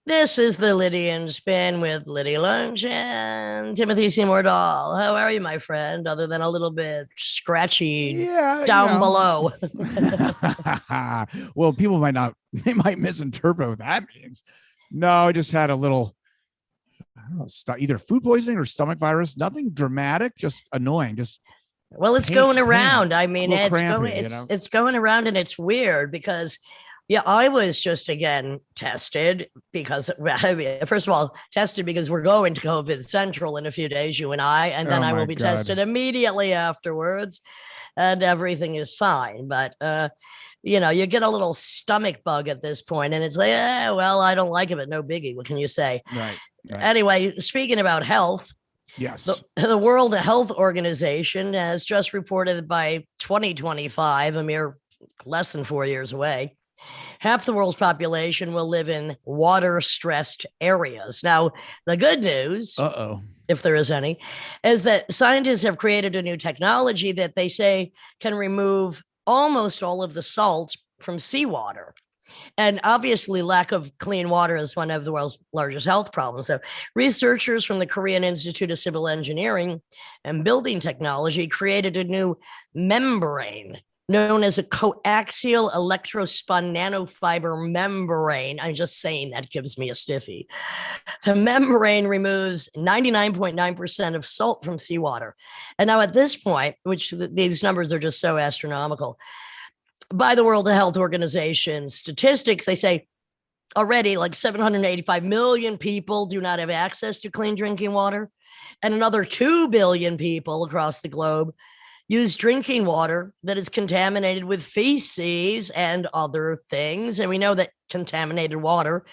This is the Lydian Spin with Lydia Lunch and Timothy Seymour Dahl. How are you, my friend? Other than a little bit scratchy Yeah, down below. well, people might not, they might misinterpret what that means. No, I just had a little, I don't know, either food poisoning or stomach virus. Nothing dramatic, just annoying. Just Well, it's pain, going around. I a mean, little it's crampy, going it's going around, and it's weird because yeah, I was just again tested because first of all, tested because we're going to COVID Central in a few days, you and I, and then Oh I will my be God. tested immediately afterwards, and everything is fine. But you get a little stomach bug at this point, and it's like, well, I don't like it, but no biggie. What can you say? Right. Anyway, speaking about health, Yes. the World Health Organization has just reported by 2025, a mere less than 4 years away, half the world's population will live in water stressed areas. Now, the good news, if there is any, is that scientists have created a new technology that they say can remove almost all of the salt from seawater. And obviously, lack of clean water is one of the world's largest health problems. So, researchers from the Korean Institute of Civil Engineering and Building Technology created a new membrane known as a coaxial electrospun nanofiber membrane. I'm just saying that gives me a stiffy. The membrane removes 99.9% of salt from seawater. And now at this point, which these numbers are just so astronomical, by the World Health Organization statistics, they say already like 785 million people do not have access to clean drinking water, and another 2 billion people across the globe use drinking water that is contaminated with feces and other things. And we know that contaminated water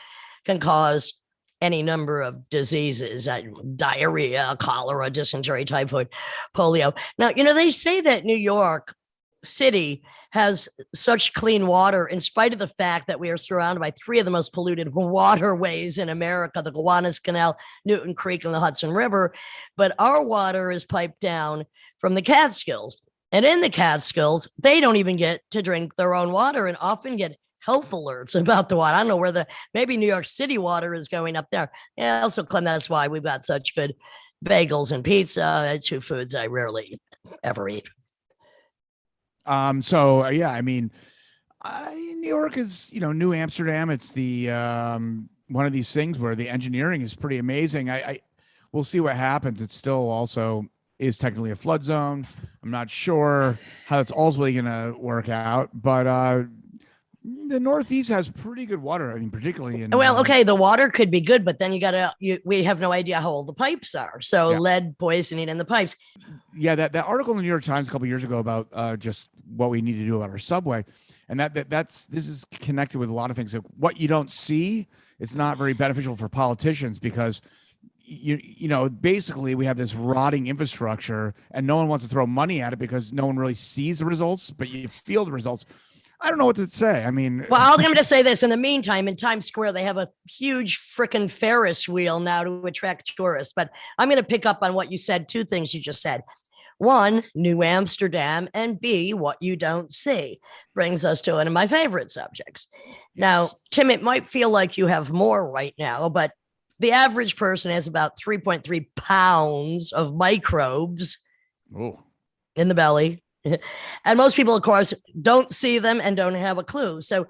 can cause any number of diseases, diarrhea, cholera, dysentery, typhoid, polio. Now, they say that New York City has such clean water in spite of the fact that we are surrounded by three of the most polluted waterways in America, the Gowanus Canal, Newton Creek, and the Hudson River. But our water is piped down from the Catskills. And in the Catskills, they don't even get to drink their own water and often get health alerts about the water. I don't know where maybe New York City water is going up there. Yeah, I also claim that's why we've got such good bagels and pizza, two foods I rarely ever eat. Yeah, I mean, New York is, New Amsterdam. It's the one of these things where the engineering is pretty amazing. We'll see what happens. It still also is technically a flood zone. I'm not sure how it's ultimately going to work out, but the Northeast has pretty good water. I mean, particularly in okay, the water could be good, but then we have no idea how old the pipes are. So yeah. Lead poisoning in the pipes. Yeah, that article in the New York Times a couple of years ago about just what we need to do about our subway, and this is connected with a lot of things. Like what you don't see, it's not very beneficial for politicians because basically we have this rotting infrastructure and no one wants to throw money at it because no one really sees the results, but you feel the results. I don't know what to say. I mean, well, I'm going to say this. In the meantime, in Times Square, they have a huge freaking Ferris wheel now to attract tourists. But I'm going to pick up on what you said. Two things you just said. One, New Amsterdam, and B, what you don't see, brings us to one of my favorite subjects. Yes. Now, Tim, it might feel like you have more right now, but the average person has about 3.3 pounds of microbes in the belly. And most people, of course, don't see them and don't have a clue. So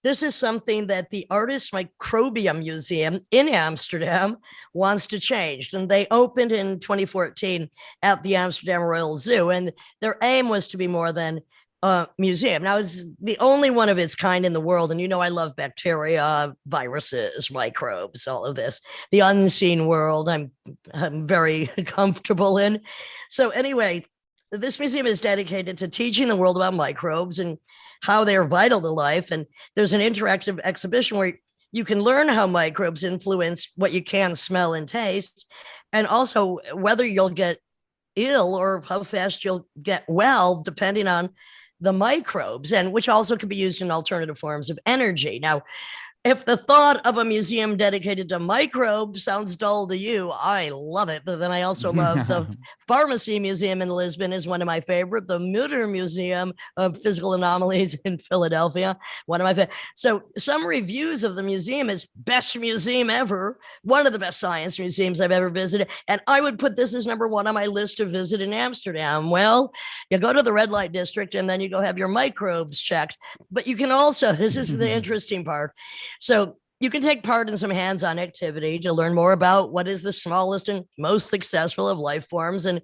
this is something that the Artist Microbiome Museum in Amsterdam wants to change. And they opened in 2014 at the Amsterdam Royal Zoo. And their aim was to be more than a museum. Now, it's the only one of its kind in the world. And I love bacteria, viruses, microbes, all of this. The unseen world, I'm very comfortable in. So anyway, this museum is dedicated to teaching the world about microbes and how they're vital to life. And there's an interactive exhibition where you can learn how microbes influence what you can smell and taste, and also whether you'll get ill or how fast you'll get well, depending on the microbes, and which also can be used in alternative forms of energy. Now, If the thought of a museum dedicated to microbes sounds dull to you, I love it. But then I also love the Pharmacy Museum in Lisbon is one of my favorite. The Mutter Museum of Physical Anomalies in Philadelphia, one of my favorite. So some reviews of the museum is best museum ever, one of the best science museums I've ever visited. And I would put this as number one on my list to visit in Amsterdam. Well, you go to the red light district and then you go have your microbes checked. But you can also, this is the interesting part. So you can take part in some hands-on activity to learn more about what is the smallest and most successful of life forms. And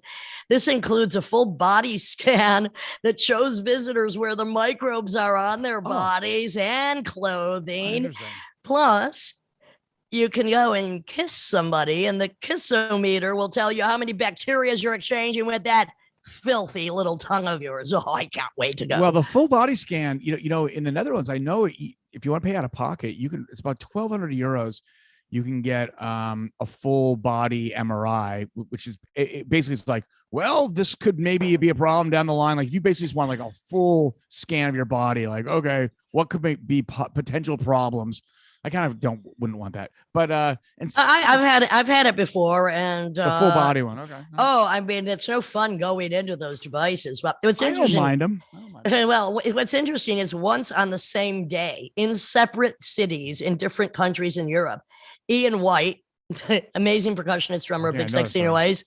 this includes a full body scan that shows visitors where the microbes are on their bodies and clothing. Plus, you can go and kiss somebody, and the kissometer will tell you how many bacteria you're exchanging with that filthy little tongue of yours. Oh, I can't wait to go. Well, the full body scan, in the Netherlands, I know if you want to pay out of pocket, you can. It's about 1,200 euros. You can get a full body MRI, which is basically it's like, well, this could maybe be a problem down the line. Like if you basically just want like a full scan of your body, like, okay, what could be potential problems? I kind of wouldn't want that, but and I've had it before, and the full body one. Okay. Oh, I mean, it's no fun going into those devices. But what's I interesting, don't mind them. Well, what's interesting is once on the same day in separate cities in different countries in Europe, Ian White, amazing percussionist drummer of Big Sexy Noise,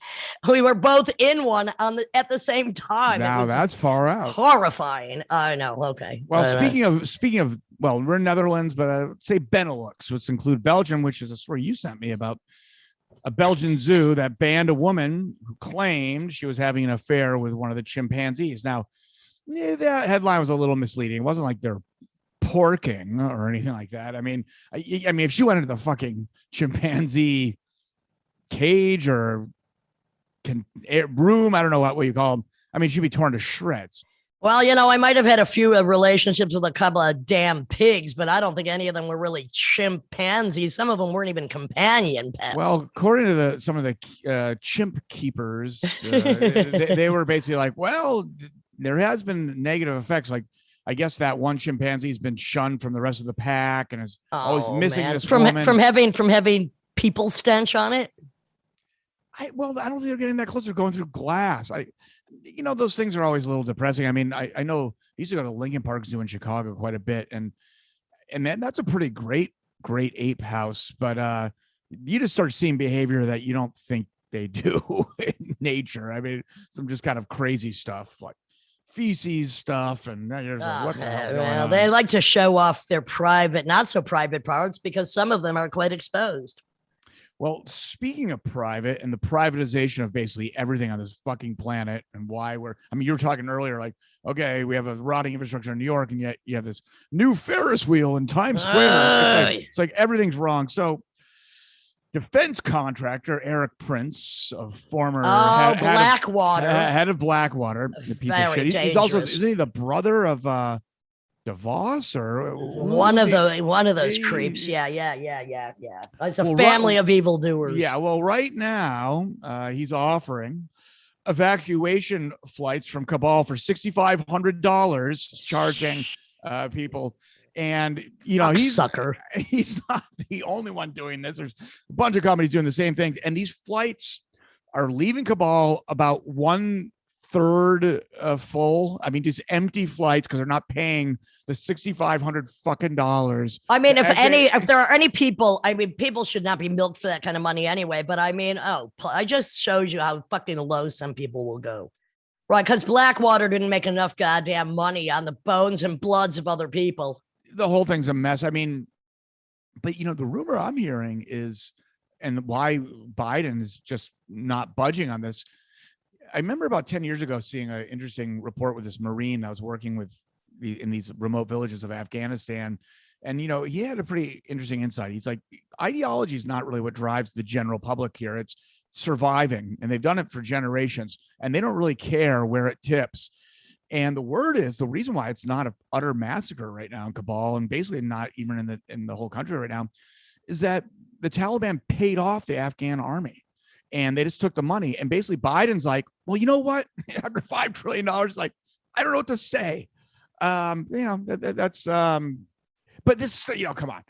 we were both in one at the same time. Now that's far out. Horrifying. I know. Okay. Well, speaking of, well, we're in Netherlands, but say Benelux, which include Belgium, which is a story you sent me about a Belgian zoo that banned a woman who claimed she was having an affair with one of the chimpanzees. Now, that headline was a little misleading. It wasn't like they're porking or anything like that. I mean, if she went into the fucking chimpanzee cage or room, I don't know what you call them. I mean, she'd be torn to shreds. Well, I might have had a few relationships with a couple of damn pigs, but I don't think any of them were really chimpanzees. Some of them weren't even companion pets. Well, according to some of the chimp keepers, they were basically like, well, there has been negative effects. Like, I guess that one chimpanzee has been shunned from the rest of the pack and is always missing this woman. From having people stench on it. I don't think they're getting that close. They're going through glass. Those things are always a little depressing. I mean, I know I used to go to Lincoln Park Zoo in Chicago quite a bit, and man, that's a pretty great ape house. But you just start seeing behavior that you don't think they do in nature. I mean, some just kind of crazy stuff like feces stuff, and you're just like, what the hell's going on? They like to show off their private, not so private parts because some of them are quite exposed. Well, speaking of private and the privatization of basically everything on this fucking planet and why you were talking earlier, like, okay, we have a rotting infrastructure in New York and yet you have this new Ferris wheel in Times Square. It's like everything's wrong. So defense contractor Eric Prince, of former head of Blackwater, the piece of shit. He's also, isn't he the brother of DeVos or one of those creeps? Yeah. It's a family of evildoers. Yeah. Well, right now he's offering evacuation flights from Kabul for $6,500, charging people. And he's not the only one doing this. There's a bunch of companies doing the same thing, and these flights are leaving Kabul about 1/3 full. I mean, just empty flights because they're not paying the $6,500 fucking dollars. I mean, if there are any people, I mean, people should not be milked for that kind of money anyway. But I mean, I just showed you how fucking low some people will go, right? Because Blackwater didn't make enough goddamn money on the bones and bloods of other people. The whole thing's a mess. I mean, but the rumor I'm hearing is, and why Biden is just not budging on this. I remember about 10 years ago seeing an interesting report with this Marine that was working in these remote villages of Afghanistan. And, he had a pretty interesting insight. He's like, ideology is not really what drives the general public here. It's surviving. And they've done it for generations and they don't really care where it tips. And the reason why it's not an utter massacre right now in Kabul and basically not even in the whole country right now is that the Taliban paid off the Afghan army. And they just took the money. And basically Biden's like, well, you know what? After $5 trillion, like, I don't know what to say. That's but this, come on.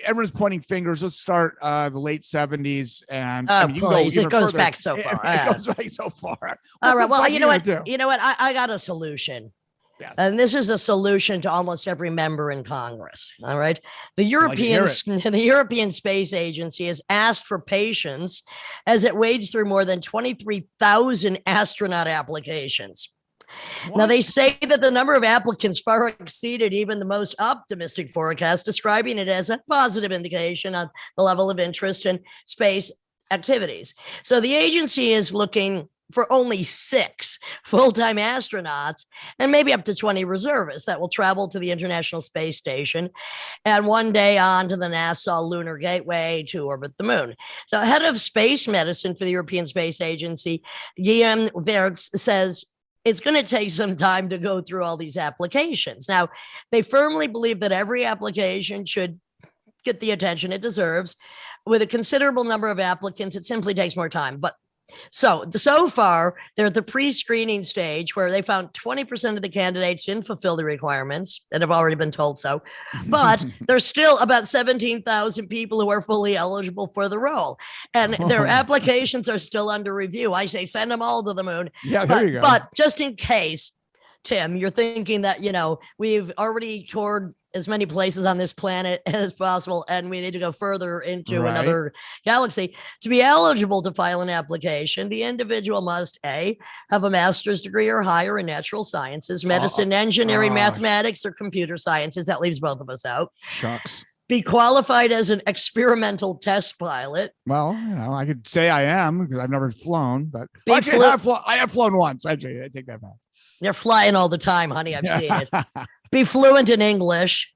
everyone's pointing fingers. Let's start the late 70s, and Oh, you can please. even It goes further. back so far. It goes back so far. All right. the Well, fuck you know what? do? You know what? I got a solution. Yes. And this is a solution to almost every member in Congress. All right. The the European Space Agency has asked for patience as it wades through more than 23,000 astronaut applications. What? Now, they say that the number of applicants far exceeded even the most optimistic forecast, describing it as a positive indication of the level of interest in space activities. So the agency is looking for only 6 full-time astronauts and maybe up to 20 reservists that will travel to the International Space Station and one day on to the NASA Lunar Gateway to orbit the moon. So head of space medicine for the European Space Agency, Guillaume Verts, says it's going to take some time to go through all these applications. Now, they firmly believe that every application should get the attention it deserves. With a considerable number of applicants, it simply takes more time. But so far, they're at the pre-screening stage where they found 20% of the candidates didn't fulfill the requirements and have already been told so. But there's still about 17,000 people who are fully eligible for the role. And their applications are still under review. I say send them all to the moon. Yeah, there you go. But just in case, Tim, you're thinking that, we've already toured as many places on this planet as possible, and we need to go further into another galaxy. To be eligible to file an application, the individual must A, have a master's degree or higher in natural sciences, medicine, engineering, mathematics, or computer sciences. That leaves both of us out. Shucks. Be qualified as an experimental test pilot. Well, I could say I am because I've never flown, but I have flown once. Actually, I take that back. They're flying all the time, honey. I've seen it. Be fluent in English,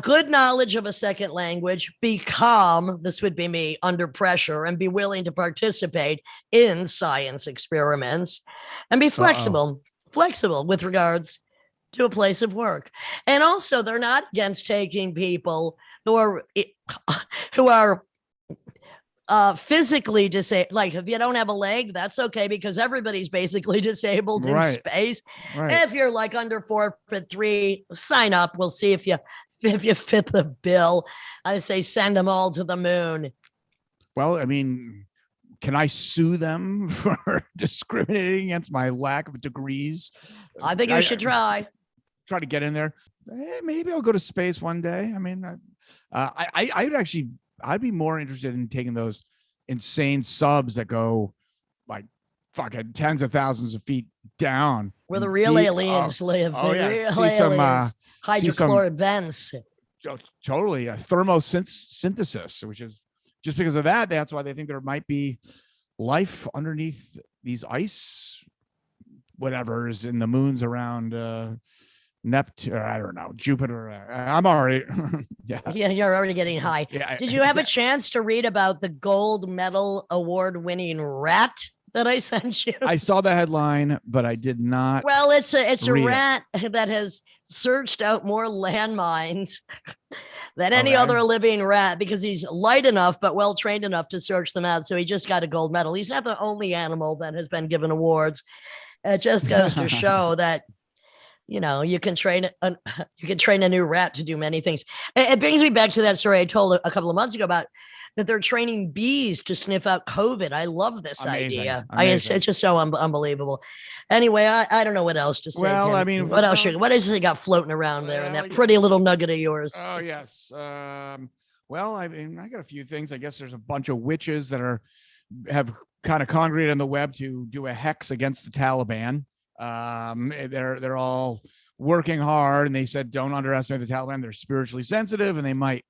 good knowledge of a second language, be calm, this would be me, under pressure, and be willing to participate in science experiments, and be flexible with regards to a place of work. And also, they're not against taking people who are physically disabled. Like, if you don't have a leg, that's okay, because everybody's basically disabled in space. If you're like under 4'3", sign up. We'll see if you fit the bill. I say send them all to the moon. Well, I mean, can I sue them for discriminating against my lack of degrees? I think you should try to get in there. Maybe I'll go to space one day. I mean, I'd be more interested in taking those insane subs that go like fucking tens of thousands of feet down, where the real aliens live. Hydrochloric vents. Totally a thermosynthesis, which is just because of that. That's why they think there might be life underneath these ice, whatever is in the moons around Neptune, I don't know, Jupiter. I'm already, you're already getting high. Yeah, did you have a chance to read about the gold medal award-winning rat that I sent you? I saw the headline, but I did not. Well, it's a rat that has searched out more landmines than any other living rat, because he's light enough but well trained enough to search them out. So he just got a gold medal. He's not the only animal that has been given awards. It just goes to show that you can train a new rat to do many things. It brings me back to that story I told a couple of months ago about that they're training bees to sniff out COVID. I love this idea. It's just so unbelievable. Anyway, I don't know what else to say. Well, Ken. I mean, what else you got floating around there in that pretty little nugget of yours? Oh, yes. Well, I mean, I got a few things. I guess there's a bunch of witches that have kind of congregated on the web to do a hex against the Taliban. They're all working hard, and they said don't underestimate the Taliban. They're spiritually sensitive, and they might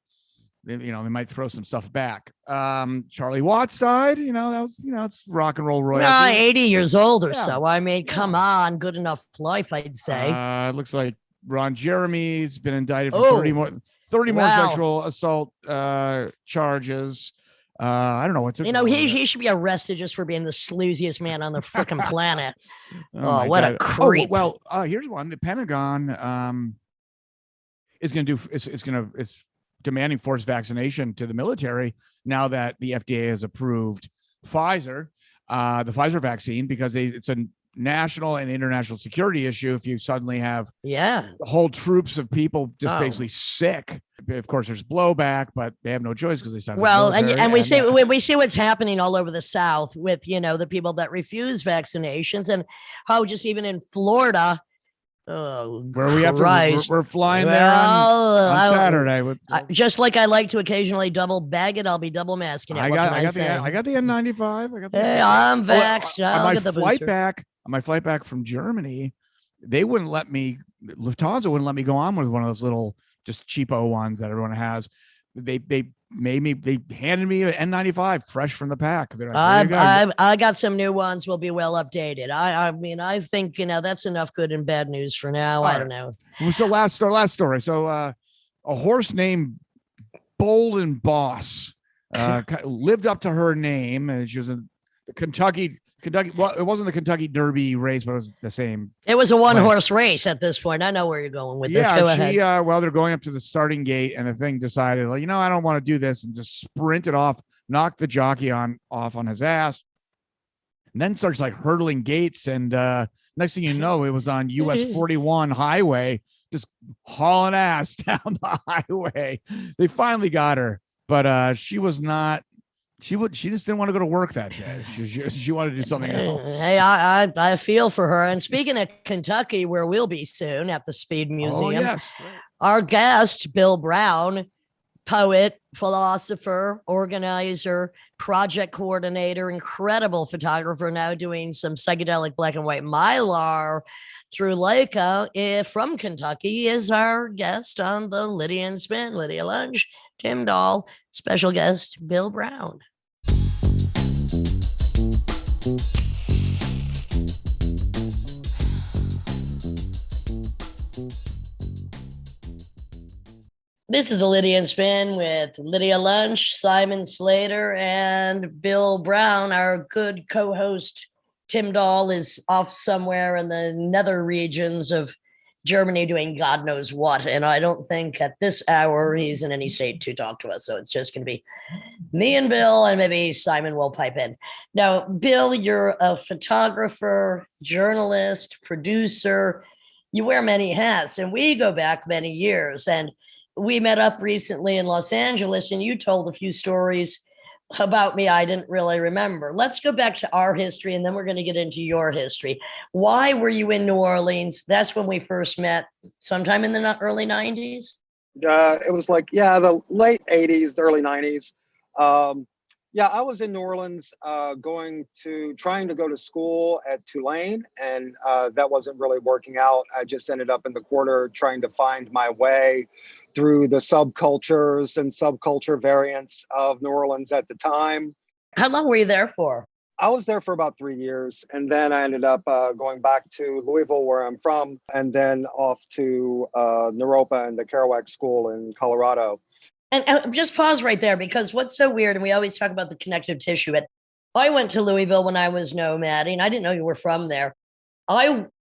throw some stuff back. Charlie Watts died. That was it's rock and roll royalty. 80 years old or so. I mean, come on, good enough life, I'd say. It looks like Ron Jeremy's been indicted for 30 more sexual assault charges. I don't know what's he should be arrested just for being the sleaziest man on the freaking planet. What a creep. Here's one. The Pentagon is demanding forced vaccination to the military now that the FDA has approved Pfizer, the Pfizer vaccine, because it's a national and international security issue if you suddenly have whole troops of people just basically sick. of course, there's blowback, but they have no choice because they signed Well, the military. we see what's happening all over the South with the people that refuse vaccinations, and how just even in Florida. Oh, where we have Christ. we're flying there on Saturday. Just like I like to occasionally double bag it, I'll be double masking it. I got the N95. Hey, I'm vaxxed. On my flight back from Germany, they wouldn't let me. Lufthansa wouldn't let me go on with one of those little just cheapo ones that everyone has. They handed me an N95 fresh from the pack. Like, I got some new ones. Will be well updated. I mean, I think that's enough good and bad news for now. I don't know. So last story. So a horse named Bolden Boss lived up to her name, and she was in the Kentucky. Well, it wasn't the Kentucky Derby race, but it was the same. It was a one-horse race at this point. I know where you're going with this. Go ahead. They're going up to the starting gate, and the thing decided, I don't want to do this, and just sprinted off, knocked the jockey off on his ass, and then starts hurdling gates. And next thing you know, it was on US 41 highway, just hauling ass down the highway. They finally got her, but she was not. She just didn't want to go to work that day. She wanted to do something else. Hey, I feel for her. And speaking of Kentucky, where we'll be soon at the Speed Museum, our guest, Bil Brown, poet, philosopher, organizer, project coordinator, incredible photographer, now doing some psychedelic black and white mylar through Leica from Kentucky, is our guest on the Lydia and Spin. Lydia Lunch, Tim Dahl, special guest, Bil Brown. This is the Lydia and Spin with Lydia Lunch, Simon Slater, and Bil Brown. Our good co-host, Tim Dahl, is off somewhere in the nether regions of Germany doing God knows what. And I don't think at this hour he's in any state to talk to us. So it's just going to be me and Bil, and maybe Simon will pipe in. Now, Bil, you're a photographer, journalist, producer. You wear many hats, and we go back many years. And we met up recently in Los Angeles, and you told a few stories about me I didn't really remember. Let's go back to our history, and then we're going to get into your history. Why were you in New Orleans? That's when we first met, sometime in the early 90s? It was the late 80s, the early 90s. I was in New Orleans trying to go to school at Tulane, and that wasn't really working out. I just ended up in the quarter trying to find my way through the subcultures and subculture variants of New Orleans at the time. How long were you there for? I was there for about 3 years, and then I ended up going back to Louisville, where I'm from, and then off to Naropa and the Kerouac School in Colorado. And just pause right there, because what's so weird, and we always talk about the connective tissue, but I went to Louisville when I was nomading. I didn't know you were from there.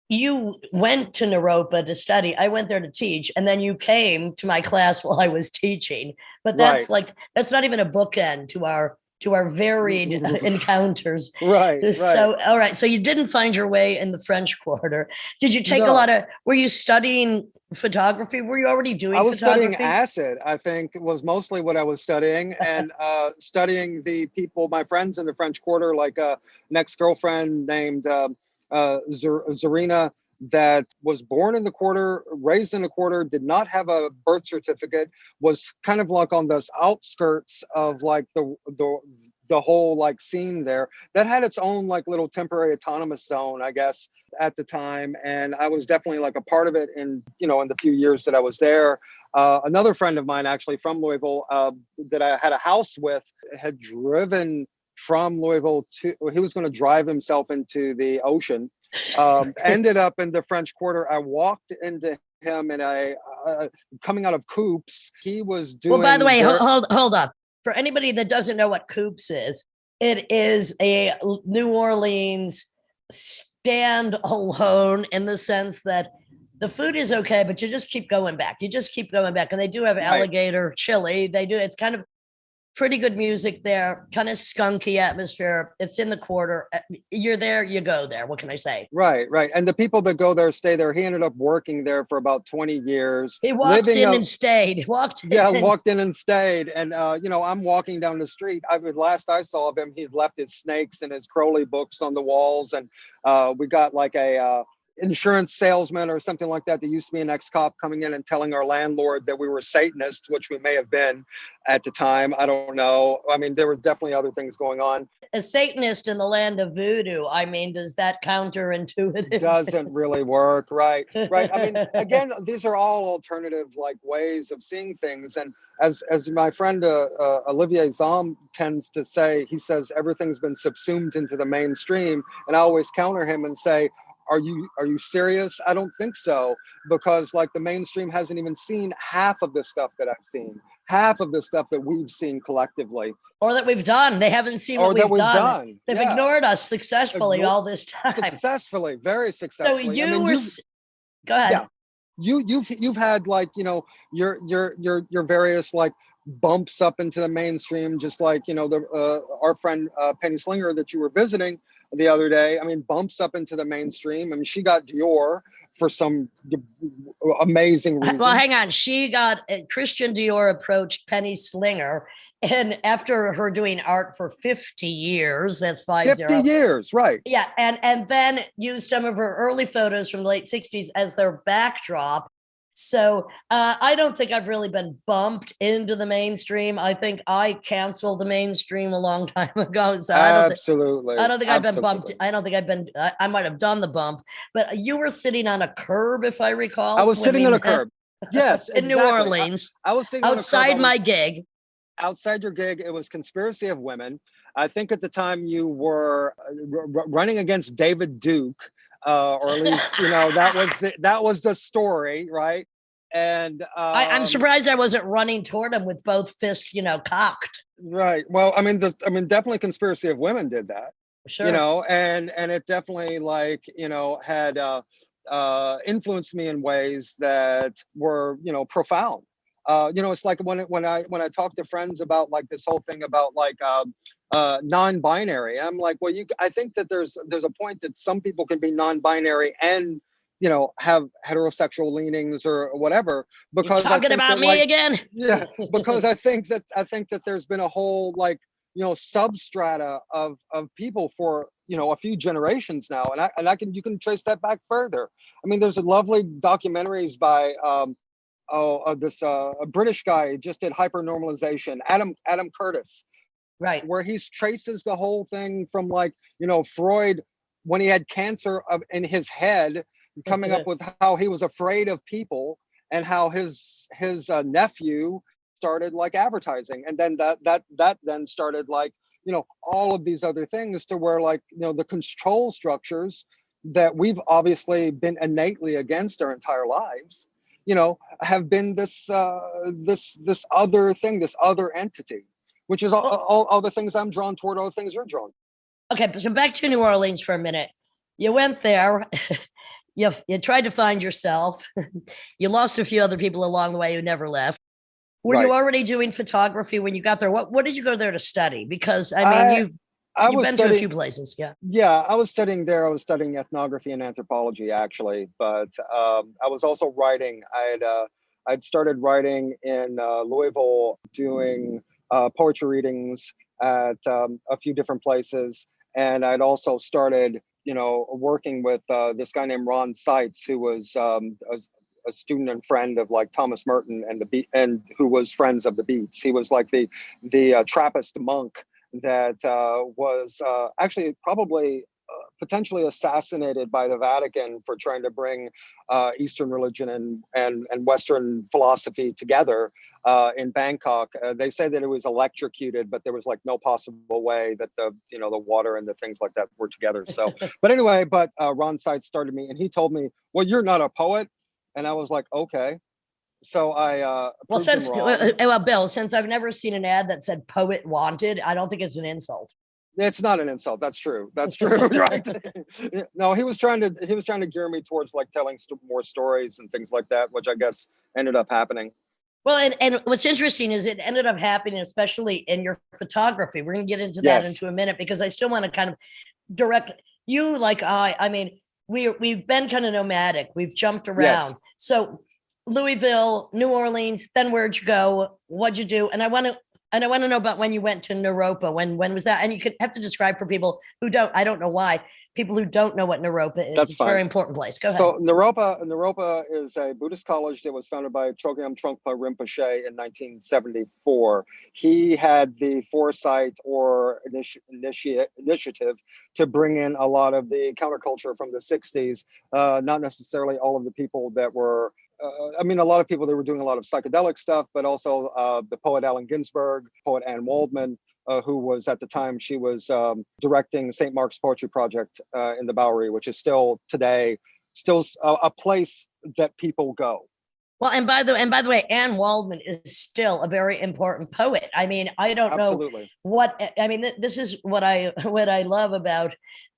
You went to Naropa to study. I went there to teach, and then you came to my class while I was teaching. But that's that's not even a bookend to our varied encounters. Right. So, all right. So you didn't find your way in the French Quarter. Did you take were you studying photography? Were you already doing photography? I was studying acid, I think was mostly what I was studying, and studying the people, my friends in the French Quarter, like an ex-girlfriend named Zarina, that was born in the quarter, raised in the quarter, did not have a birth certificate, was kind of like on the outskirts of the whole scene there that had its own little temporary autonomous zone, I guess, at the time. And I was definitely a part of it in the few years that I was there. Another friend of mine, actually from Louisville, that I had a house with, had driven from Louisville he was going to drive himself into the ocean. Ended up in the French Quarter. I walked into him and coming out of Coops. He was doing. Well, by the way, hold up. For anybody that doesn't know what Coops is, it is a New Orleans stand-alone in the sense that the food is okay, but you just keep going back. And they do have alligator chili. They do. It's kind of Pretty good music there, kind of skunky atmosphere. It's in the quarter. You're there, you go there. What can I say? Right, right. And the people that go there stay there. He ended up working there for about 20 years. He walked in and stayed. Walked in and stayed. And I'm walking down the street. Last I saw of him, he'd left his snakes and his Crowley books on the walls. And we got like a insurance salesman or something like that used to be an ex-cop coming in and telling our landlord that we were Satanists, which we may have been at the time. I don't know. I mean, there were definitely other things going on. A Satanist in the land of voodoo. I mean, does that counterintuitive? Doesn't really work, right? Right. I mean, again, these are all alternative like ways of seeing things. And as my friend Olivier Zahm tends to say, he says everything's been subsumed into the mainstream. And I always counter him and say, are you serious? I don't think so, because like the mainstream hasn't even seen half of the stuff that I've seen, half of the stuff that we've seen collectively, or that we've done. They haven't seen what we've done. They've ignored us successfully all this time. Successfully, very successfully. So go ahead. Yeah, you've had like your various like bumps up into the mainstream, just like our friend Penny Slinger that you were visiting the other day. I mean, bumps up into the mainstream. I mean, she got Dior for some amazing reason. Well, hang on. Christian Dior approached Penny Slinger, and after her doing art for 50 years, that's 50 years, right? Yeah, and then used some of her early photos from the late 60s as their backdrop. So I don't think I've really been bumped into the mainstream. I think I canceled the mainstream a long time ago. So I don't think I've been bumped. I don't think I've been, I might have done the bump, but you were sitting on a curb, if I recall. I was sitting on a curb. Yes. In New Orleans. I was sitting outside my gig. Outside your gig. It was Conspiracy of Women. I think at the time you were running against David Duke. Or at least that was the story, right? And I'm surprised I wasn't running toward him with both fists, cocked. Right. Well, I mean, definitely Conspiracy of Women did that. Sure. And it definitely had influenced me in ways that were profound. It's like when I talk to friends about like this whole thing about like non-binary, I'm like, well, I think that there's a point that some people can be non-binary and have heterosexual leanings or whatever. Because you're talking about me again. Yeah, because I think that there's been a whole like substrata of people for a few generations now, and you can trace that back further. I mean, there's a lovely documentaries by a British guy just did hypernormalization, Adam Curtis, right, where he traces the whole thing from like Freud when he had cancer in his head, coming up with how he was afraid of people and how his nephew started like advertising, and then that then started like all of these other things to where like the control structures that we've obviously been innately against our entire lives have been this other thing, this other entity, which is all the things I'm drawn toward, all the things you're drawn. Okay, so back to New Orleans for a minute. You went there, you tried to find yourself. You lost a few other people along the way who never left. Were you already doing photography when you got there? What did you go there to study? Because I mean, you've been to a few places, yeah. Yeah, I was studying there. I was studying ethnography and anthropology, actually. But I was also writing. I'd started writing in Louisville, doing poetry readings at a few different places. And I'd also started, working with this guy named Ron Seitz, who was a student and friend of like Thomas Merton and who was Friends of the Beats. He was like the Trappist monk that was actually probably potentially assassinated by the Vatican for trying to bring Eastern religion and Western philosophy together in Bangkok. They say that it was electrocuted, but there was like no possible way that the water and the things like that were together. So, but anyway, Ron Seitz started me, and he told me, "Well, you're not a poet," and I was like, "Okay." So I Bill, since I've never seen an ad that said "poet wanted," I don't think it's an insult. It's not an insult. That's true. That's true. Right. No, he was trying to gear me towards like telling more stories and things like that, which I guess ended up happening. Well, and what's interesting is it ended up happening, especially in your photography. We're going to get into that Yes. into a minute because I still want to kind of direct you like I mean, we've been kind of nomadic. We've jumped around. Yes. So Louisville, New Orleans, then where'd you go? What'd you do? And I want to know about when you went to Naropa. When was that? And you could have to describe for people who don't, I don't know why, people who don't know what Naropa is. That's it's a fine. very important place. Go ahead. So Naropa is a Buddhist college that was founded by Chogyam Trungpa Rinpoche in 1974. He had the foresight or initiative to bring in a lot of the counterculture from the 60s, not necessarily all of the people that were a lot of people that were doing a lot of psychedelic stuff, but also the poet Allen Ginsberg, poet Anne Waldman, who was at the time, she was directing St. Mark's Poetry Project in the Bowery, which is still today, a place that people go. Well, and by the way, Anne Waldman is still a very important poet. I mean, I don't Absolutely. know what, I mean, this is what I love about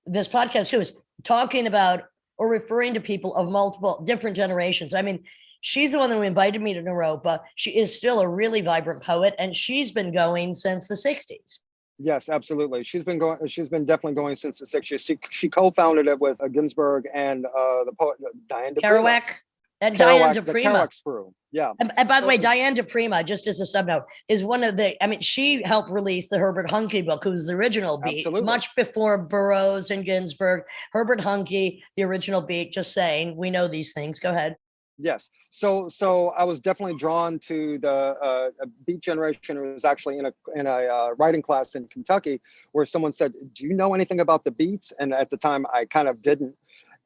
this podcast too, is talking about or referring to people of multiple different generations. I mean, she's the one who invited me to Naropa. She is still a really vibrant poet, and she's been going since the 60s. Yes, absolutely. She's been definitely going since the 60s. She co-founded it with Ginsberg and the poet Diane Kerouac. And Kerouac, Diane the DePrima. Kerouac crew. Yeah. And by the way, Diane DePrima, just as a subnote, is one of the, I mean, she helped release the Herbert Huncke book, who's the original beat, Absolutely. much before Burroughs and Ginsberg. Herbert Huncke, the original beat, just saying, we know these things. Go ahead. Yes. So I was definitely drawn to the beat generation. It was actually in a writing class in Kentucky where someone said, "Do you know anything about the beats?" And at the time, I kind of didn't.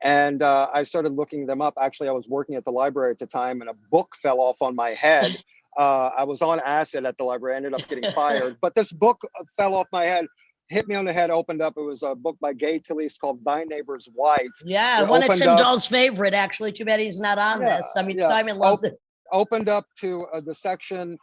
And I started looking them up. Actually, I was working at the library at the time, and a book fell off on my head. I was on acid at the library. I ended up getting fired. But this book fell off my head, hit me on the head, opened up. It was a book by Gay Talese called Thy Neighbor's Wife. Yeah, one of Tim Dahl's favorite, actually. Too bad he's not on this. I mean, Simon loves it. Opened up to the section,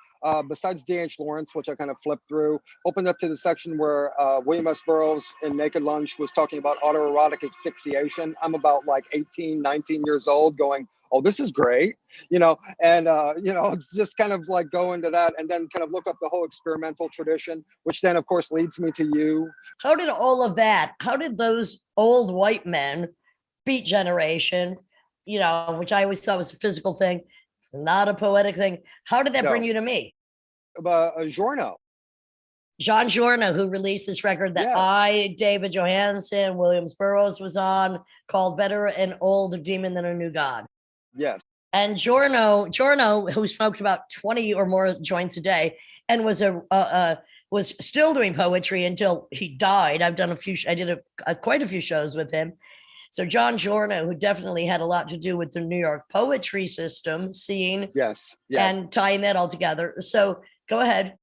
besides D.H. Lawrence, which I kind of flipped through, opened up to the section where William S. Burroughs in Naked Lunch was talking about autoerotic asphyxiation. I'm about like 18, 19 years old going, oh, this is great, and it's just kind of like go into that and then kind of look up the whole experimental tradition, which then of course leads me to you. How did all of that, how did those old white men, beat generation, which I always thought was a physical thing, not a poetic thing, how did that bring you to me? Giorno. John Giorno, who released this record that David Johansen, Williams Burroughs was on, called Better an Old Demon Than a New God. Yes. And Giorno, who smoked about 20 or more joints a day and was still doing poetry until he died. I did quite a few shows with him. So John Giorno, who definitely had a lot to do with the New York poetry system scene. Yes. And tying that all together. So go ahead.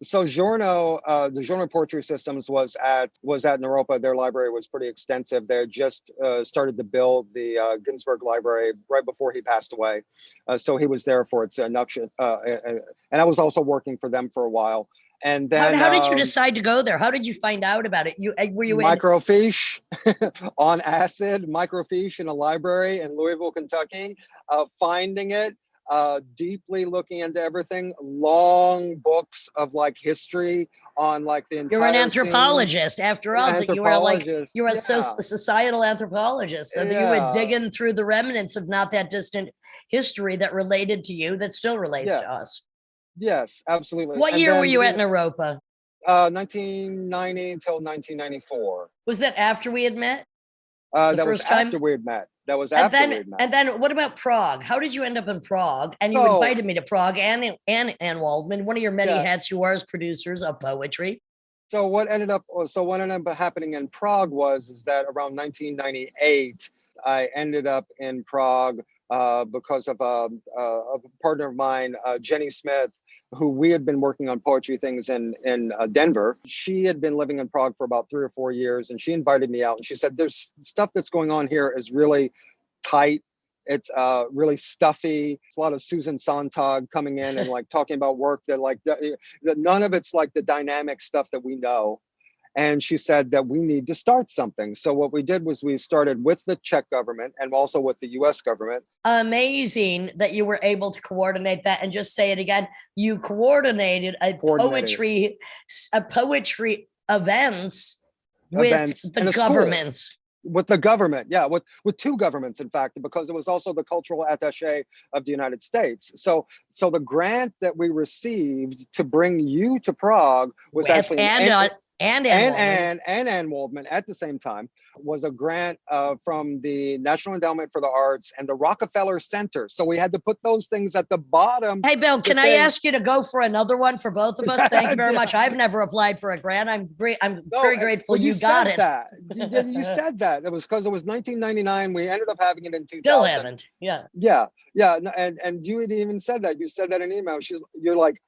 So Giorno, the Giorno Poetry Systems was at Naropa. Their library was pretty extensive. They just started to build the Ginsberg Library right before he passed away. So he was there for its induction. And I was also working for them for a while. And then how did you decide to go there? How did you find out about it? Were you microfiche on acid, microfiche in a library in Louisville, Kentucky, finding it. Deeply looking into everything, long books of like history on like the entire You're an anthropologist after all, but you were a societal anthropologist. So you were digging through the remnants of not that distant history that related to you, that still relates to us. Yes, absolutely. What year were you at Naropa? 1990 until 1994. Was that after we had met? That was after we had met. That was after we had met. And then what about Prague? How did you end up in Prague? And you invited me to Prague and Anne Waldman, one of your many hats who are as producers of poetry. So what ended up happening in Prague is that around 1998, I ended up in Prague because of a partner of mine, Jenny Smith, who we had been working on poetry things in Denver. She had been living in Prague for about 3 or 4 years, and she invited me out, and she said, there's stuff that's going on here is really tight. It's really stuffy. It's a lot of Susan Sontag coming in and like talking about work that like none of it's like the dynamic stuff that we know. And she said that we need to start something. So what we did was we started with the Czech government and also with the US government. Amazing that you were able to coordinate that. And just say it again, you coordinated a poetry events with the governments. With the government, yeah, with two governments, in fact, because it was also the cultural attaché of the United States. So the grant that we received to bring you to Prague was with, actually and Ann Waldman at the same time was a grant from the National Endowment for the Arts and the Rockefeller Center. So we had to put those things at the bottom. Hey, Bill, can I ask you to go for another one for both of us? Thank you very much. I've never applied for a grant. I'm very grateful you got it. You said that. It was because it was 1999. We ended up having it in 2000. Still haven't. Yeah. Yeah. And you had even said that. You said that in email. You're like,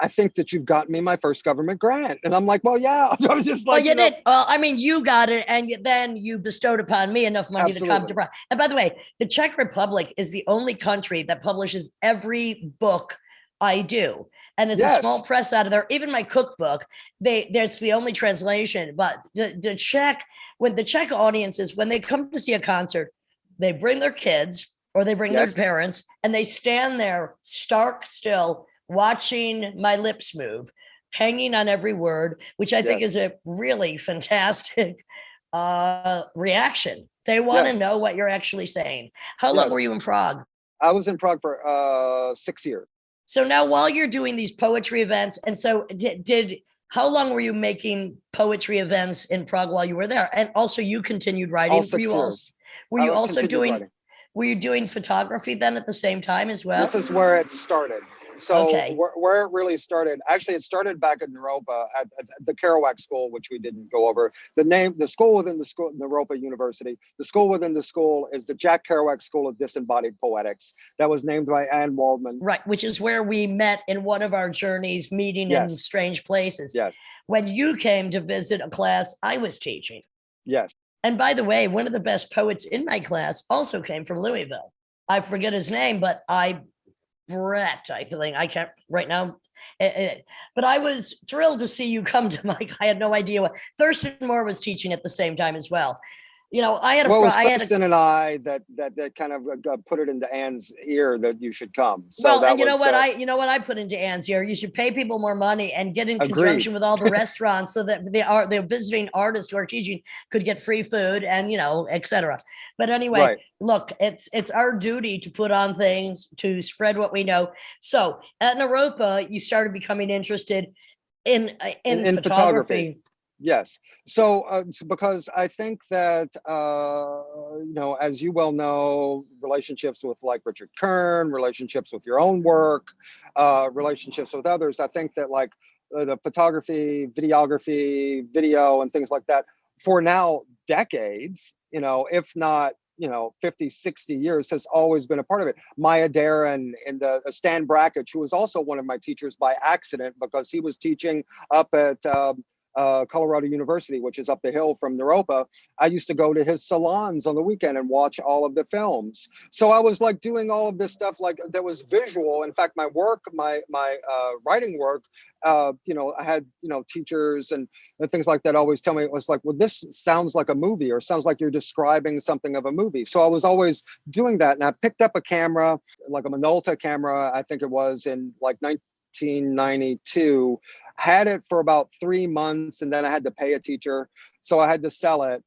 I think that you've got me my first government grant. And I'm like, well, yeah. I was just like, well, you did. Well, I mean, you got it. And then you bestowed upon me enough money to come to Prague. And by the way, the Czech Republic is the only country that publishes every book I do. And it's a small press out of there. Even my cookbook, that's the only translation. But the Czech audiences, when they come to see a concert, they bring their kids or they bring their parents and they stand there stark still, watching my lips move, hanging on every word, which I think is a really fantastic reaction. They want to know what you're actually saying. How long were you in Prague? I was in Prague for 6 years. So now while you're doing these poetry events, and so how long were you making poetry events in Prague while you were there? And also you continued writing. Were you doing photography then at the same time as well? This is where it started. So where it really started, actually, it started back in Europa at the Kerouac School, which we didn't go over. The school within the school, Europa University, the school within the school is the Jack Kerouac School of Disembodied Poetics. That was named by Ann Waldman. Right, which is where we met in one of our journeys, meeting in strange places. Yes. When you came to visit a class I was teaching. Yes. And by the way, one of the best poets in my class also came from Louisville. I forget his name, but Brett, I think I can't right now. But I was thrilled to see you come to I had no idea what Thurston Moore was teaching at the same time as well. You know, Thurston and I that kind of put it into Ann's ear that you should come. So and you know what I put into Ann's ear? You should pay people more money and get in conjunction with all the restaurants so that the visiting artists who are teaching could get free food and etc. But anyway, look, it's our duty to put on things to spread what we know. So at Europa, you started becoming interested in photography. Yes. So because I think that, as you well know, relationships with like Richard Kern, relationships with your own work, relationships with others, I think that like the photography, videography, video and things like that for now decades, if not, 50, 60 years has always been a part of it. Maya Deren and Stan Brakhage, who was also one of my teachers by accident because he was teaching up at Colorado University, which is up the hill from Naropa. I used to go to his salons on the weekend and watch all of the films. So I was like doing all of this stuff like that was visual. In fact, my work, my writing work, I had, teachers and things like that always tell me, it was like, well, this sounds like a movie or sounds like you're describing something of a movie. So I was always doing that. And I picked up a camera, like a Minolta camera, I think it was in like 1992, had it for about 3 months and then I had to pay a teacher. So I had to sell it.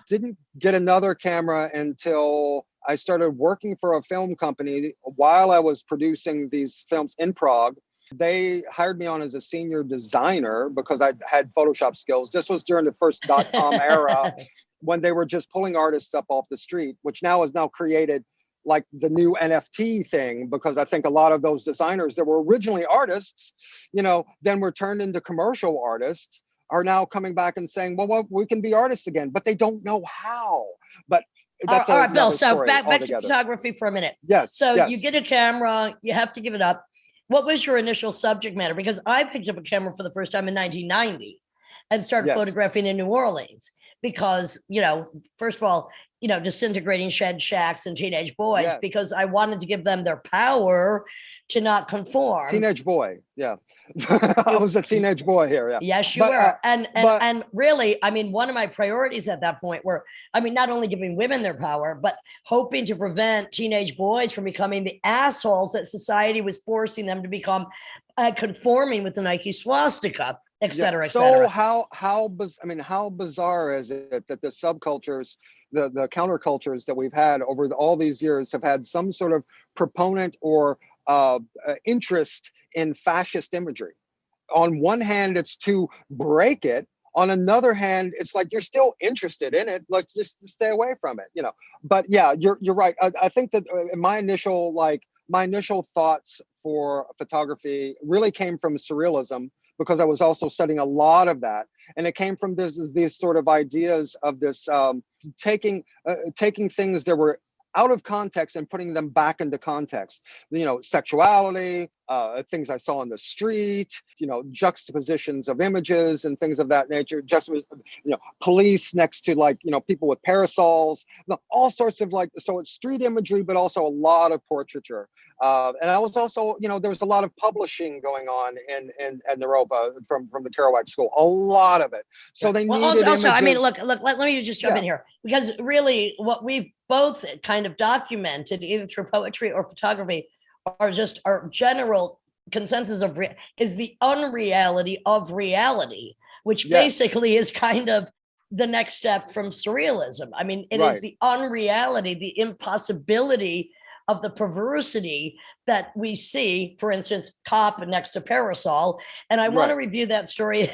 Didn't get another camera until I started working for a film company while I was producing these films in Prague. They hired me on as a senior designer because I had Photoshop skills. This was during the first .com era when they were just pulling artists up off the street, which now has created like the new NFT thing, because I think a lot of those designers that were originally artists, then were turned into commercial artists, are now coming back and saying, well, we can be artists again, but they don't know how. But that's all right, Bill. So back to photography for a minute. Yes. So you get a camera, you have to give it up. What was your initial subject matter? Because I picked up a camera for the first time in 1990 and started photographing in New Orleans because, first of all, disintegrating shed shacks and teenage boys, Yes. because I wanted to give them their power to not conform. Teenage boy. Yeah. I was a teenage boy here. Yeah. Yes, you But, were. but- And really, I mean, one of my priorities at that point were, I mean, not only giving women their power, but hoping to prevent teenage boys from becoming the assholes that society was forcing them to become, conforming with the Nike swastika, et cetera, et cetera. So how bizarre is it that the subcultures, the countercultures that we've had over all these years have had some sort of proponent or interest in fascist imagery? On one hand, it's to break it. On another hand, it's like you're still interested in it. Let's just stay away from it, But yeah, you're right. I think that my initial thoughts for photography really came from surrealism, because I was also studying a lot of that, and it came from these sort of ideas of this taking things that were out of context and putting them back into context. Sexuality, things I saw on the street, juxtapositions of images and things of that nature. Just police next to people with parasols, all sorts of so it's street imagery, but also a lot of portraiture. And I was also, there was a lot of publishing going on in Europa from the Kerouac School, a lot of it. So they needed also, I mean, images. look, let me just jump in here, because really what we've both kind of documented, either through poetry or photography, are just our general consensus of is the unreality of reality, which basically is kind of the next step from surrealism. I mean, it is the unreality, the impossibility of the perversity that we see, for instance, cop next to parasol. And I want to review that story.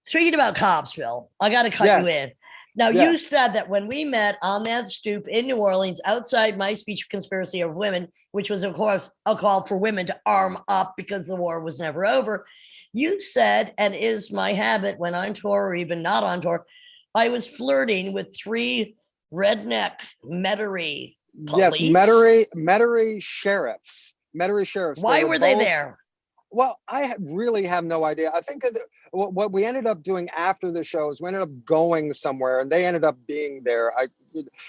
Speaking about cops, Bill, I got to cut you in. Now, you said that when we met on that stoop in New Orleans, outside my speech, Conspiracy of Women, which was, of course, a call for women to arm up because the war was never over, you said, and is my habit when on tour or even not on tour, I was flirting with 3 redneck Metairie police. Yes, Metairie sheriffs. Why were they there? Well, I really have no idea. I think that what we ended up doing after the show is we ended up going somewhere, and they ended up being there.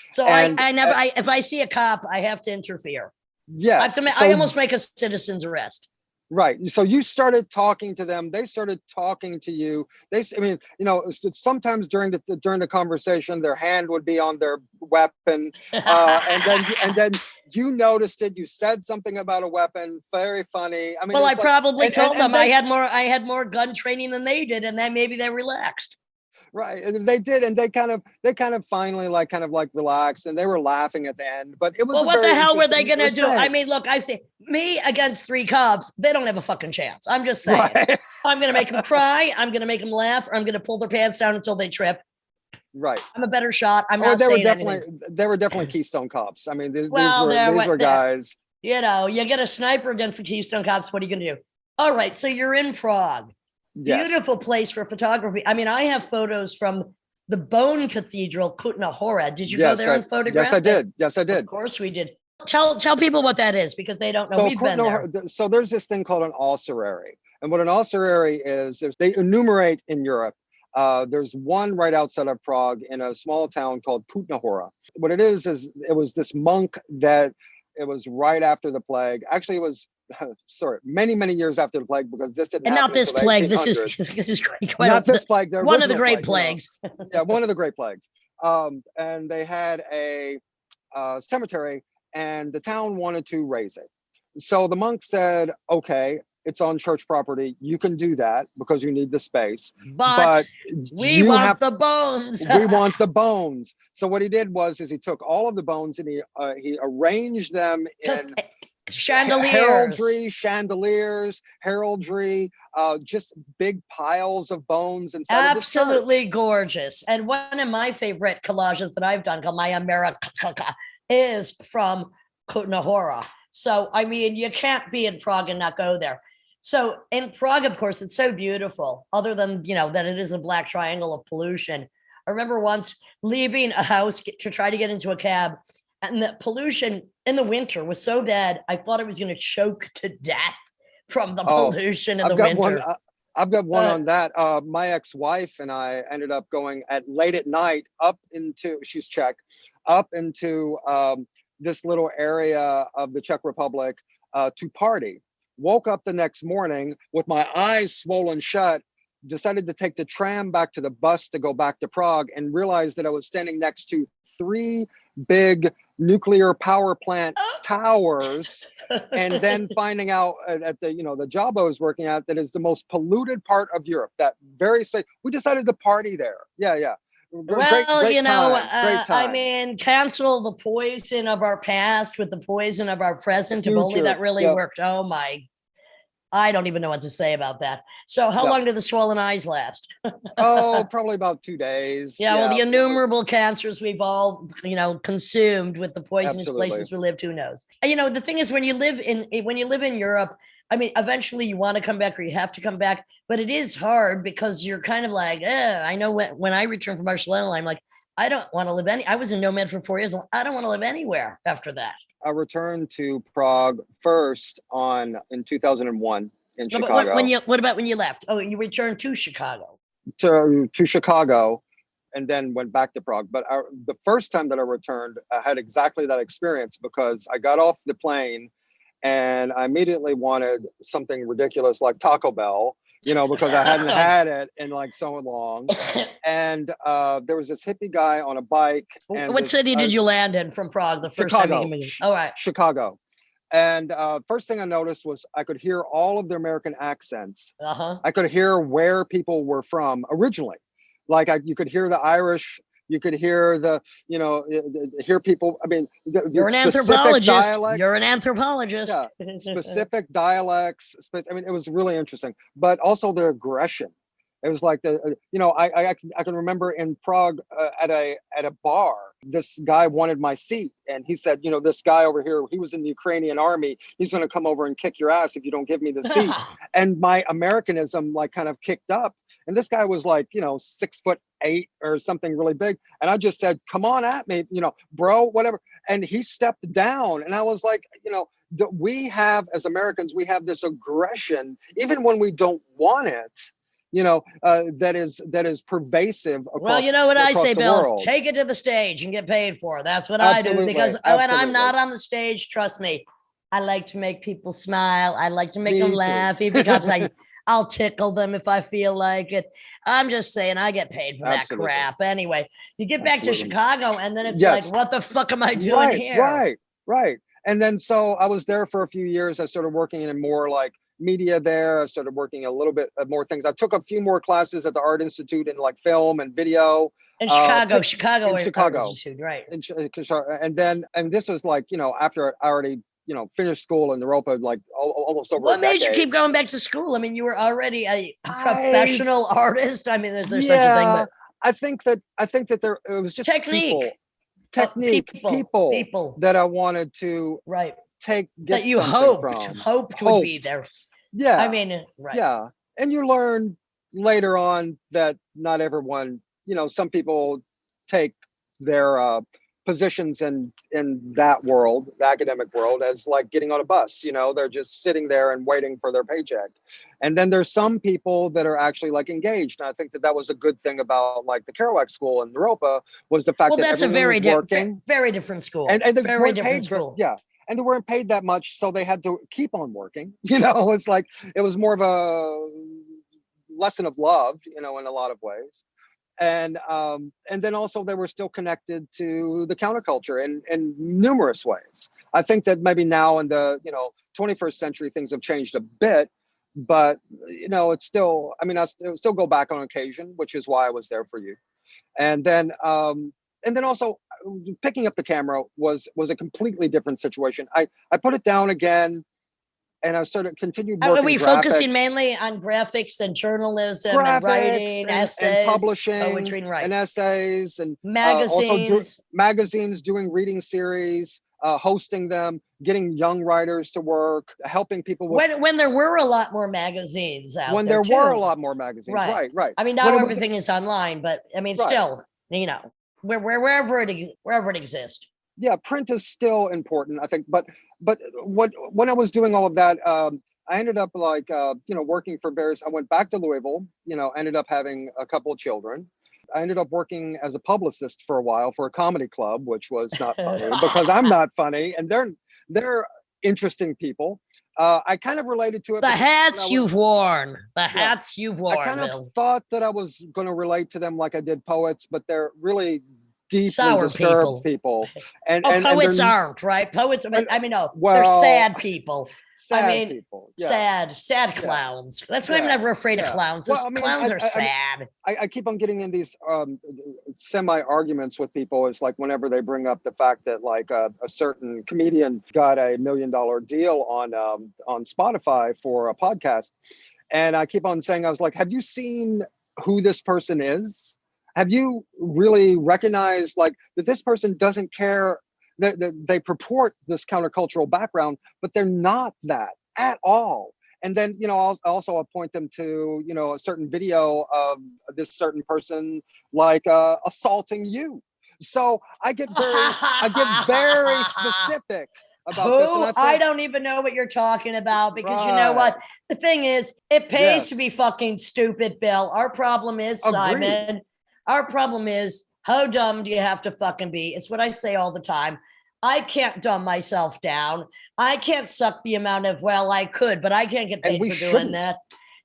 If I see a cop, I have to interfere. Yes, I almost make a citizen's arrest. Right. So you started talking to them. They started talking to you. Sometimes during the conversation, their hand would be on their weapon, and then you noticed it. You said something about a weapon. Very funny. I mean, well, I probably told them I had more gun training than they did, and then maybe they relaxed. Right, and they did, and they kind of finally relaxed, and they were laughing at the end. But it was well, what the hell were they gonna do? I mean, look, I say me against 3 cops, they don't have a fucking chance. I'm just saying. Right. I'm gonna make them cry. I'm gonna make them laugh, or I'm gonna pull their pants down until they trip. Right. I'm a better shot. I'm not. They were definitely Keystone cops. I mean, these were guys. You get a sniper against the Keystone cops. What are you gonna do? All right, so you're in Prague. Yes. Beautiful place for photography. I mean, I have photos from the Bone Cathedral, Kutna Hora. Did you go there and photograph? Yes, I did. Yes, I did. Of course we did. Tell people what that is, because they don't know. We've been there. So there's this thing called an ossuary. And what an ossuary is they enumerate in Europe. There's one right outside of Prague in a small town called Kutna Hora. What it is it was this monk that it was right after the plague. Actually, it was many years after the plague, because this didn't happen. And not this plague. This is not this plague. One of the great plagues. Yeah, one of the great plagues. And they had a cemetery, and the town wanted to raise it. So the monk said, "Okay, it's on church property. You can do that because you need the space. But we want the bones. We want the bones." So what he did was he took all of the bones and he arranged them in chandeliers, heraldry, just big piles of bones and absolutely gorgeous. And one of my favorite collages that I've done, called My America, is from Kutna Hora. So I mean, you can't be in Prague and not go there. So in Prague, of course, it's so beautiful, other than that it is a black triangle of pollution. I remember once leaving a house to try to get into a cab, and the pollution in the winter was so bad, I thought I was going to choke to death from the pollution in the winter. I've got one on that. My ex-wife and I ended up going at late at night up into, she's Czech, up into this little area of the Czech Republic to party. Woke up the next morning with my eyes swollen shut, decided to take the tram back to the bus to go back to Prague, and realized that I was standing next to 3 big nuclear power plant towers. And then finding out at the, the job I was working at, that is the most polluted part of Europe, that very space. We decided to party there. Yeah. Well, great time. I mean, cancel the poison of our past with the poison of our present. If only Future. that really Yep. worked. Oh my, I don't even know what to say about that. So how Yep. long do the swollen eyes last? Oh, probably about 2 days. Yeah, well, the it was- innumerable cancers we've all, consumed with the poisonous Absolutely. places we lived, who knows? And, the thing is, when you live in Europe, I mean, eventually you want to come back or you have to come back, but it is hard because you're kind of like, I know when I returned from Barcelona, I'm like, I don't want to live I was a nomad for 4 years. I don't want to live anywhere after that. I returned to Prague first in 2001 in No, but Chicago. what about when you left? Oh, you returned to Chicago. To Chicago, and then went back to Prague. But the first time that I returned, I had exactly that experience, because I got off the plane and I immediately wanted something ridiculous like Taco Bell, because I hadn't had it in like so long. And there was this hippie guy on a bike. And What city did you land in from Prague the first Chicago. time you came? All right. Chicago. And first thing I noticed was I could hear all of the American accents. Uh-huh. I could hear where people were from originally. Like you could hear the Irish, you could hear hear people. I mean, You're an anthropologist. You're an anthropologist. Yeah, specific dialects. I mean, it was really interesting, but also their aggression. It was like I can remember in Prague at a bar, this guy wanted my seat, and he said, this guy over here, he was in the Ukrainian army. He's going to come over and kick your ass if you don't give me the seat. And my Americanism like kind of kicked up. And this guy was like, 6'8" or something really big. And I just said, come on at me, bro, whatever. And he stepped down. And I was like, that we have, as Americans, we have this aggression, even when we don't want it, that is pervasive across, well, you know what I say, Bill? world. Take it to the stage and get paid for it. That's what Absolutely, I do. Because when I'm absolutely. not on the stage, trust me, I like to make people smile. I like to make Me them too. laugh, even because I'll tickle them if I feel like it. I'm just saying, I get paid for that Absolutely. crap. Anyway, you get back to Absolutely. Chicago, and then it's Yes. like, what the fuck am I doing here? Right. And then so I was there for a few years. I started working in more like media there. I started working a little bit more things. I took a few more classes at the Art Institute in like film and video. In Chicago, in Chicago. Institute, right? And this was like, after I already, finished school in Europa, like almost over What a made decade. you keep going back to school? I mean, you were already a professional artist. I mean, there's such a thing, but I think that it was just technique. people that I wanted to Right. get That you something hoped would be there. Yeah. I mean, right. Yeah. And you learn later on that not everyone, some people take their positions in that world, the academic world, as like getting on a bus. They're just sitting there and waiting for their paycheck. And then there's some people that are actually like engaged. And I think that was a good thing about like the Kerouac School in Europa, was the fact that that's a everyone was working. very different school. And they very weren't different paid school. Yeah. And they weren't paid that much, so they had to keep on working. It's like it was more of a lesson of love, in a lot of ways. And then also they were still connected to the counterculture in numerous ways. I think that maybe now in the 21st century things have changed a bit, but it's still. I mean, I still go back on occasion, which is why I was there for you. And then also picking up the camera was a completely different situation. I put it down again, and I continued working. Are we graphics, focusing mainly on graphics and journalism and writing, essays, and publishing, poetry, and writing, and essays, and magazines, also magazines, doing reading series, hosting them, getting young writers to work, helping people with. When there were a lot more magazines out when there, there were a lot more magazines, right. I mean, now everything is online, but I mean, still, wherever it exists. Yeah, print is still important, I think. But when I was doing all of that, I ended up like, working for various, I went back to Louisville, ended up having a couple of children. I ended up working as a publicist for a while for a comedy club, which was not funny because I'm not funny and they're interesting people. I kind of related to it. The hats you've worn, the Yeah. hats you've I worn, kind of Bill. thought that I was going to relate to them like I did poets, but they're really deeply Sour disturbed people. And Poets they're, aren't, right? Poets, no, they're well, sad people. sad people. Yeah. Sad Yeah. clowns. That's why I'm Yeah. never afraid of Yeah. clowns. Well, Those I mean, clowns are sad. I keep on getting in these semi arguments with people. It's like whenever they bring up the fact that like a certain comedian got a $1 million deal on Spotify for a podcast, and I keep on saying, I was like, have you seen who this person is? Have you really recognized like that this person doesn't care, that they purport this countercultural background, but they're not that at all. And then, I'll also point them to, a certain video of this certain person like assaulting you. So I get very specific about this. And I don't even know what you're talking about because you know Right. what? The thing is, it pays to Yes. be fucking stupid, Bill. Our problem is, Agreed. Simon, our problem is, how dumb do you have to fucking be? It's what I say all the time. I can't dumb myself down. I can't suck the amount of, well, I could, but I can't get And paid we for doing shouldn't. that.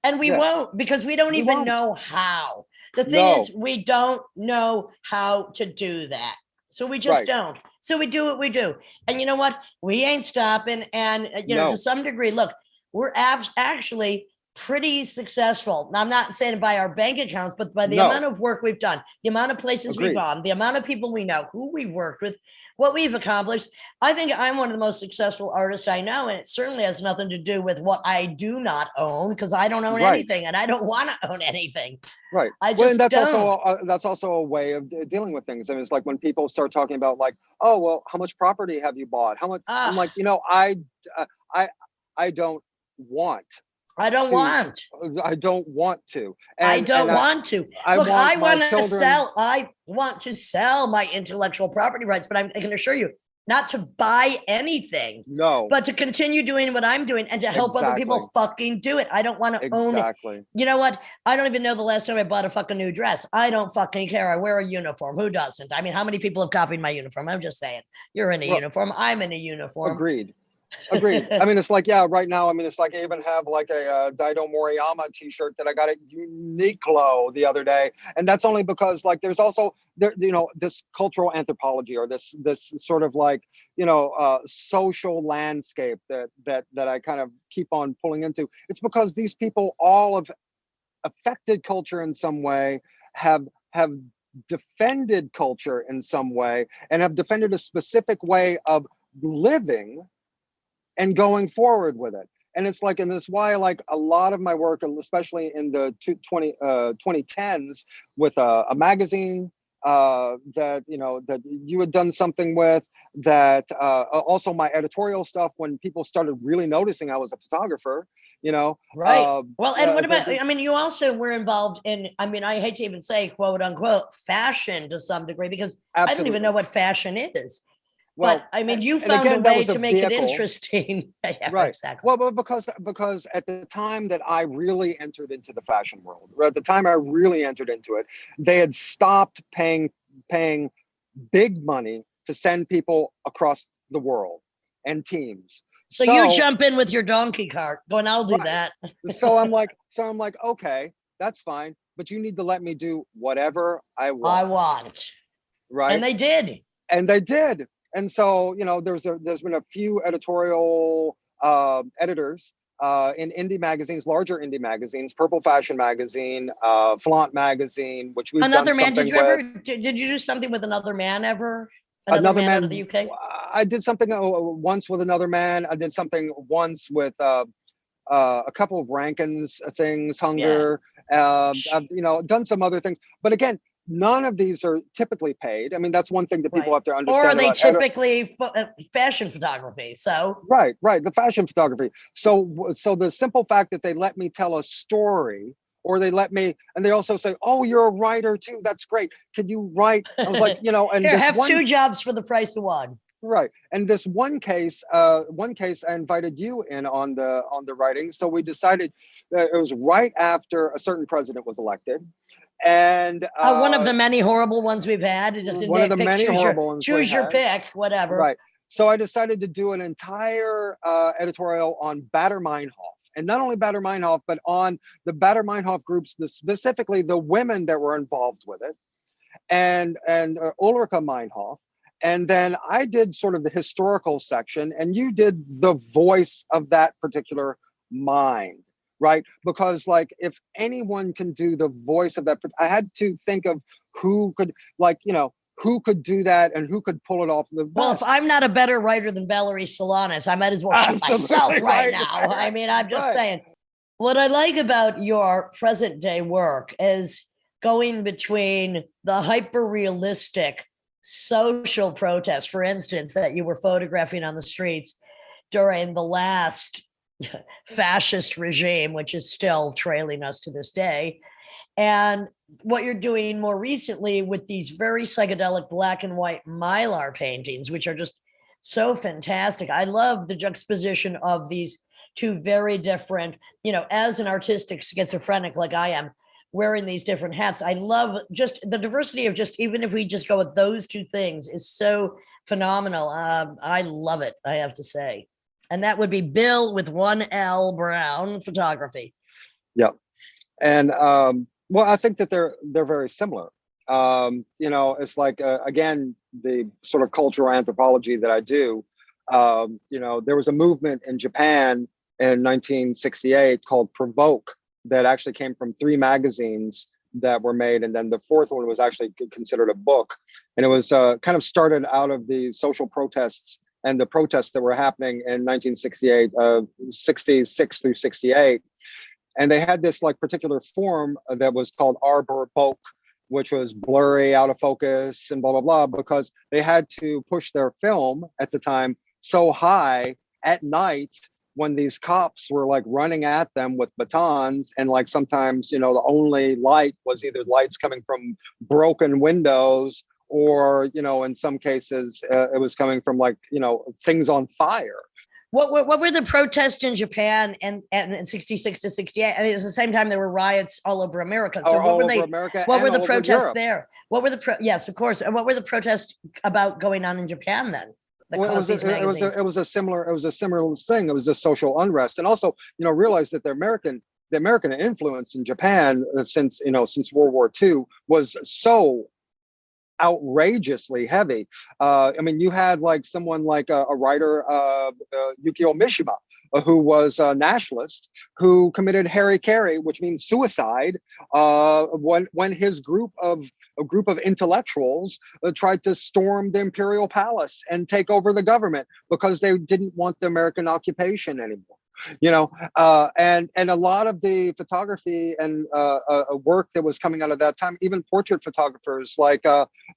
And we Yes. won't because we don't We even won't. know how. The thing No. is, we don't know how to do that. So we just Right. don't. So we do what we do. And you know what? We ain't stopping. And, No. to some degree, look, we're actually pretty successful. Now, I'm not saying by our bank accounts, but by the No. amount of work we've done, the amount of places we've Agreed. gone, the amount of people we know, who we've worked with, what we've accomplished. I think I'm one of the most successful artists I know. And it certainly has nothing to do with what I do not own, because I don't own Right. anything and I don't want to own anything. Right. I Well, just and don't. that's also a way of dealing with things. I mean, it's like when people start talking about like, oh, well, how much property have you bought? How much? I'm Ah. like, I don't want. I don't want. I don't want to. I don't want to. I Look, want I my want to children- sell. I want to sell my intellectual property rights, but I can assure you, not to buy anything, No. but to continue doing what I'm doing and to help other people Exactly. fucking do it. I don't want to own it. Exactly. You know what? I don't even know the last time I bought a fucking new dress. I don't fucking care. I wear a uniform. Who doesn't? I mean, how many people have copied my uniform? I'm just saying. You're in a Well, uniform. I'm in a uniform. Agreed. I mean, it's like, yeah, right now, I mean, it's like I even have like a Daido Moriyama t-shirt that I got at Uniqlo the other day. And that's only because like there's also this cultural anthropology or this sort of like, social landscape that I kind of keep on pulling into. It's because these people all have affected culture in some way, have defended culture in some way, and have defended a specific way of living and going forward with it. And it's like, and that's why like a lot of my work, especially in the 2010s with a magazine that you had done something with, that also my editorial stuff when people started really noticing I was a photographer, Right. Well, and what about, I mean, you also were involved in, I mean, I hate to even say quote unquote fashion to some degree, because I don't even know what fashion is. Well, but I mean, you and found again, a that way was to a make it vehicle. interesting. Yeah, Right. exactly. Well, because at the time that I really entered into the fashion world, or at the time I really entered into it, they had stopped paying big money to send people across the world and teams. So you jump in with your donkey cart, going, I'll do Right. that. so I'm like, okay, that's fine, but you need to let me do whatever I want. I want. Right. And they did. And they did. And so, there's been a few editorial editors in indie magazines, larger indie magazines, Purple Fashion Magazine, Flaunt Magazine, which we've Another done Man. something Did you with. ever? Did you do something with Another Man ever? Another man out of the UK. I did something once with Another Man. I did something once with a couple of Rankins things, Hunger. I've done some other things, but again, none of these are typically paid. I mean, that's one thing that people have to understand. Or are they about typically fashion photography? So right, the fashion photography. So the simple fact that they let me tell a story, or they let me, and they also say, "Oh, you're a writer too. That's great. Could you write?" I was like, and here, this have one, two jobs for the price of one. Right. And this one case I invited you in on the writing. So we decided that it was right after a certain president was elected. And one of the many horrible ones we've had. one of the many horrible ones we choose your had. pick, whatever. Right. So I decided to do an entire editorial on Baader-Meinhof. And not only Baader-Meinhof, but on the Baader-Meinhof groups, specifically the women that were involved with it, and Ulrika Meinhof. And then I did sort of the historical section, and you did the voice of that particular mind, right? Because like, if anyone can do the voice of that, I had to think of who could, like, you know, who could do that and who could pull it off the best. Well, if I'm not a better writer than Valerie Solanas, I might as well shoot myself right now. I mean, I'm just saying. What I like about your present day work is going between the hyper-realistic social protests, for instance, that you were photographing on the streets during the last fascist regime, which is still trailing us to this day, and what you're doing more recently with these very psychedelic black and white mylar paintings, which are just so fantastic. I love the juxtaposition of these two very different, you know, as an artistic schizophrenic like I am, wearing these different hats. I love just the diversity of just, even if we just go with those two things, is so phenomenal. I love it, I have to say. And that would be Bil with one L Brown photography. Yep. And well, I think that they're very similar. You know, it's like, again, the sort of cultural anthropology that I do. You know, there was a movement in Japan in 1968 called Provoke that actually came from 3 magazines that were made. And then the 4th one was actually considered a book. And it was kind of started out of the social protests and the protests that were happening in 1968, 66 through 68. And they had this like particular form that was called arbor boke, which was blurry, out of focus, and blah, blah, blah, because they had to push their film at the time so high at night when these cops were like running at them with batons. And like sometimes, you know, the only light was either lights coming from broken windows or, you know, in some cases, it was coming from like, you know, things on fire. What were the protests in Japan and in 66 to 68? I mean, it was the same time there were riots all over America. So what were they? What were the protests there? What were the yes, of course. And what were the protests about going on in Japan then? Well, it was a similar thing. It was a social unrest, and also, you know, realize that the American influence in Japan since World War II was so outrageously heavy. I mean, you had like someone like a writer, Yukio Mishima, who was a nationalist, who committed harikari, which means suicide, when his group of intellectuals tried to storm the imperial palace and take over the government because they didn't want the American occupation anymore. You know, and a lot of the photography and work that was coming out of that time, even portrait photographers like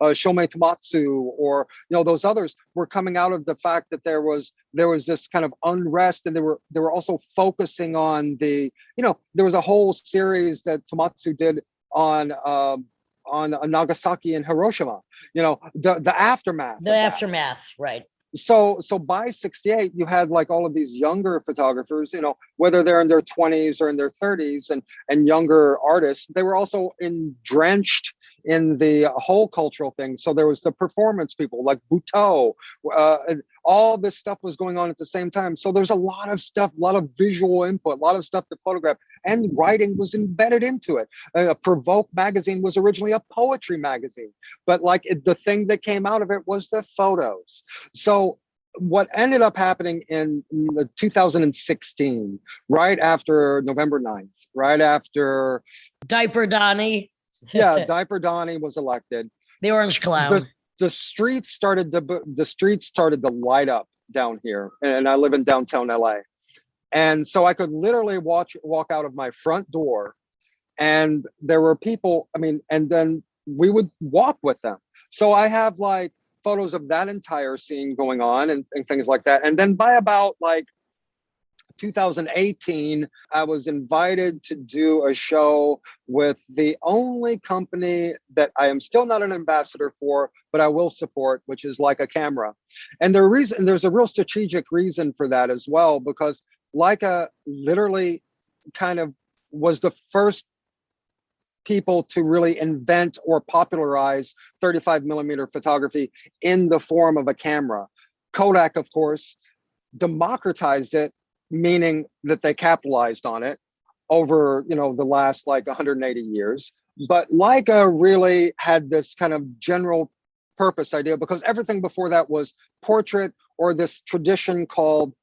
Shomei Tomatsu or, you know, those others were coming out of the fact that there was this kind of unrest, and they were also focusing on the, you know, there was a whole series that Tomatsu did on Nagasaki and Hiroshima, you know, the aftermath. The aftermath, right. So by 68, you had like all of these younger photographers, you know, whether they're in their 20s or in their 30s, and younger artists, they were also drenched in the whole cultural thing. So there was the performance people like Butoh, and all this stuff was going on at the same time. So there's a lot of stuff, a lot of visual input, a lot of stuff to photograph, and writing was embedded into it. Provoke magazine was originally a poetry magazine, but like the thing that came out of it was the photos. So what ended up happening in 2016, right after November 9th, right after Diaper Donnie. Yeah, Diaper Donnie was elected. The Orange Clown. The streets started to light up down here, and I live in downtown LA. And so I could literally walk out of my front door, and there were people, I mean, and then we would walk with them. So I have like photos of that entire scene going on and things like that. And then by about like 2018, I was invited to do a show with the only company that I am still not an ambassador for, but I will support, which is Leica Camera. And there's a real strategic reason for that as well, because Leica literally kind of was the first people to really invent or popularize 35 millimeter photography in the form of a camera. Kodak, of course, democratized it, meaning that they capitalized on it over, the last like 180 years. But Leica really had this kind of general purpose idea, because everything before that was portrait, or this tradition called,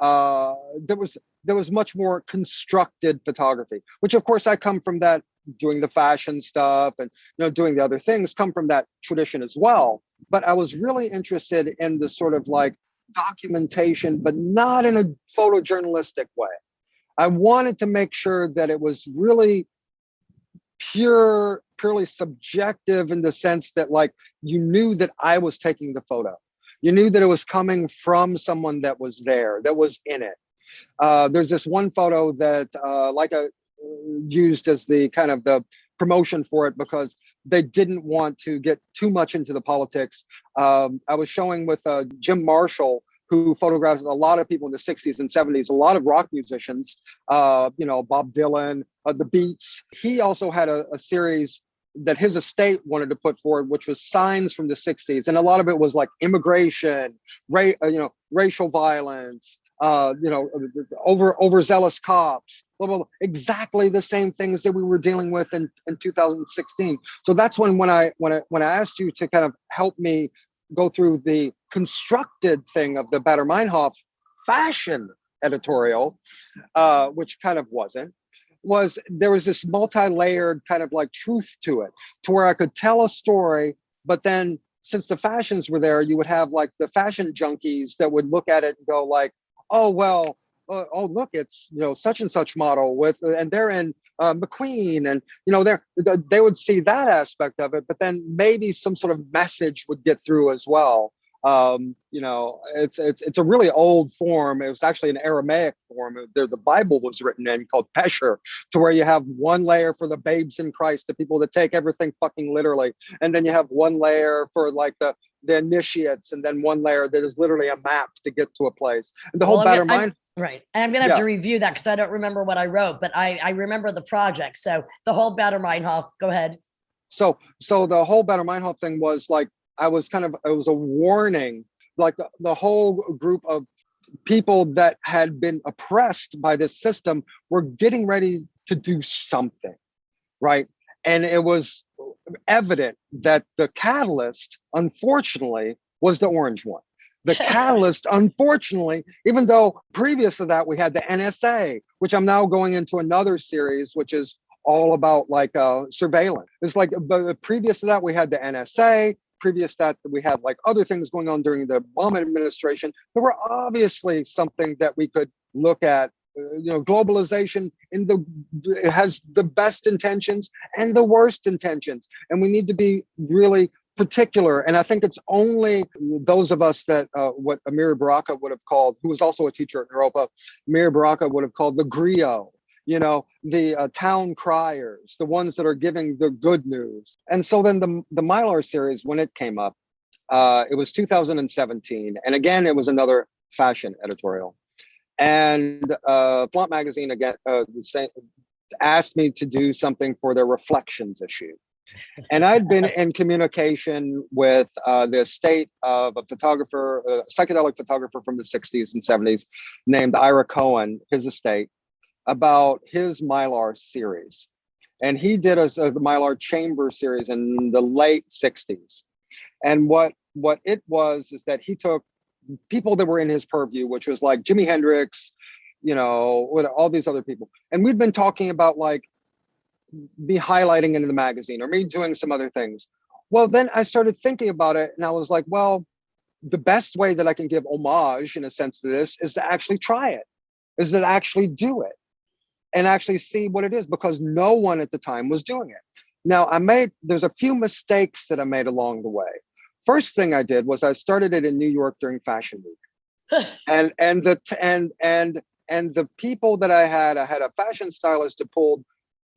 there was much more constructed photography, which of course I come from that, doing the fashion stuff and doing the other things, come from that tradition as well. But I was really interested in the sort of like documentation, but not in a photojournalistic way. I wanted to make sure that it was really purely subjective, in the sense that like you knew that I was taking the photo. You knew that it was coming from someone that was there, that was in it. There's this one photo that Leica used as the kind of the promotion for it, because they didn't want to get too much into the politics. I was showing with Jim Marshall, who photographed a lot of people in the 60s and 70s, a lot of rock musicians, Bob Dylan, the Beats. He also had a series that his estate wanted to put forward, which was signs from the 60s. And a lot of it was like immigration, racial violence, overzealous cops, blah, blah, blah. Exactly the same things that we were dealing with in 2016. So that's when I asked you to kind of help me go through the constructed thing of the Baader-Meinhof fashion editorial, which kind of there was this multi-layered kind of like truth to it, to where I could tell a story, but then since the fashions were there, you would have like the fashion junkies that would look at it and go like, oh, well, oh, look, it's, such and such model with, and they're in McQueen, and, they would see that aspect of it, but then maybe some sort of message would get through as well. It's a really old form. It was actually an Aramaic form. The Bible was written in, called Pesher, to where you have one layer for the babes in Christ, the people that take everything fucking literally. And then you have one layer for like the initiates, and then one layer that is literally a map to get to a place. And the whole Baader-Meinhof. Right. And I'm going to have to review that, because I don't remember what I wrote, but I remember the project. So the whole Baader-Meinhof, go ahead. So the whole Baader-Meinhof thing was like, it was a warning, like the whole group of people that had been oppressed by this system were getting ready to do something, right? And it was evident that the catalyst, unfortunately, was the orange one. The catalyst, unfortunately, even though previous to that, we had the NSA, which I'm now going into another series, which is all about like surveillance. It's like, but previous to that, we had the NSA. Previous to that, we had like other things going on during the Obama administration. There were obviously something that we could look at. Globalization it has the best intentions and the worst intentions, and we need to be really particular. And I think it's only those of us that what Amiri Baraka would have called, who was also a teacher at Europa, Amiri Baraka would have called the griot, the town criers, the ones that are giving the good news. And so then the Mylar series, when it came up, it was 2017. And again, it was another fashion editorial. And Flaunt Magazine again asked me to do something for their Reflections issue. And I'd been in communication with the estate of a photographer, a psychedelic photographer from the 60s and 70s named Ira Cohen, his estate, about his Mylar series. And he did the Mylar Chamber series in the late 60s. And what it was is that he took people that were in his purview, which was like Jimi Hendrix, all these other people. And we'd been talking about like me highlighting it in the magazine or me doing some other things. Well, then I started thinking about it, and I was like, well, the best way that I can give homage in a sense to this is to actually try it, is to actually do it and actually see what it is, because no one at the time was doing it. Now there's a few mistakes that I made along the way. First thing I did was I started it in New York during Fashion Week. and And the people that I had a fashion stylist who pulled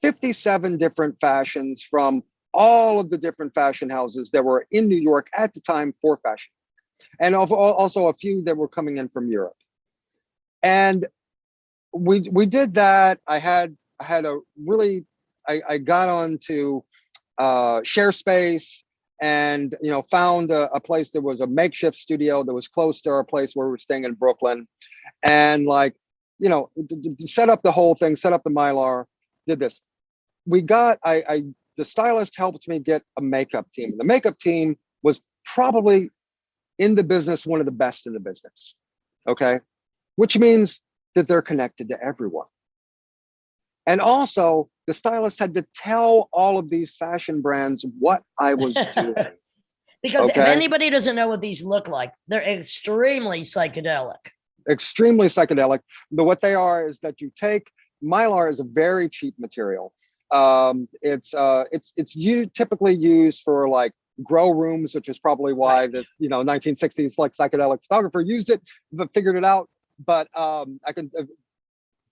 57 different fashions from all of the different fashion houses that were in New York at the time for fashion. And also a few that were coming in from Europe. And we did that. I had a really, I got onto ShareSpace, and found a place that was a makeshift studio that was close to our place where we were staying in Brooklyn, and set up the whole thing, set up the Mylar, did this. We got the stylist helped me get a makeup team. The makeup team was probably in the business one of the best in the business. Okay, which means that they're connected to everyone. And also, the stylist had to tell all of these fashion brands what I was doing. Because if anybody doesn't know what these look like, they're extremely psychedelic. Extremely psychedelic. What they are is that you take, Mylar is a very cheap material. It's typically used for like grow rooms, which is probably why this 1960s like psychedelic photographer used it, but figured it out. But I can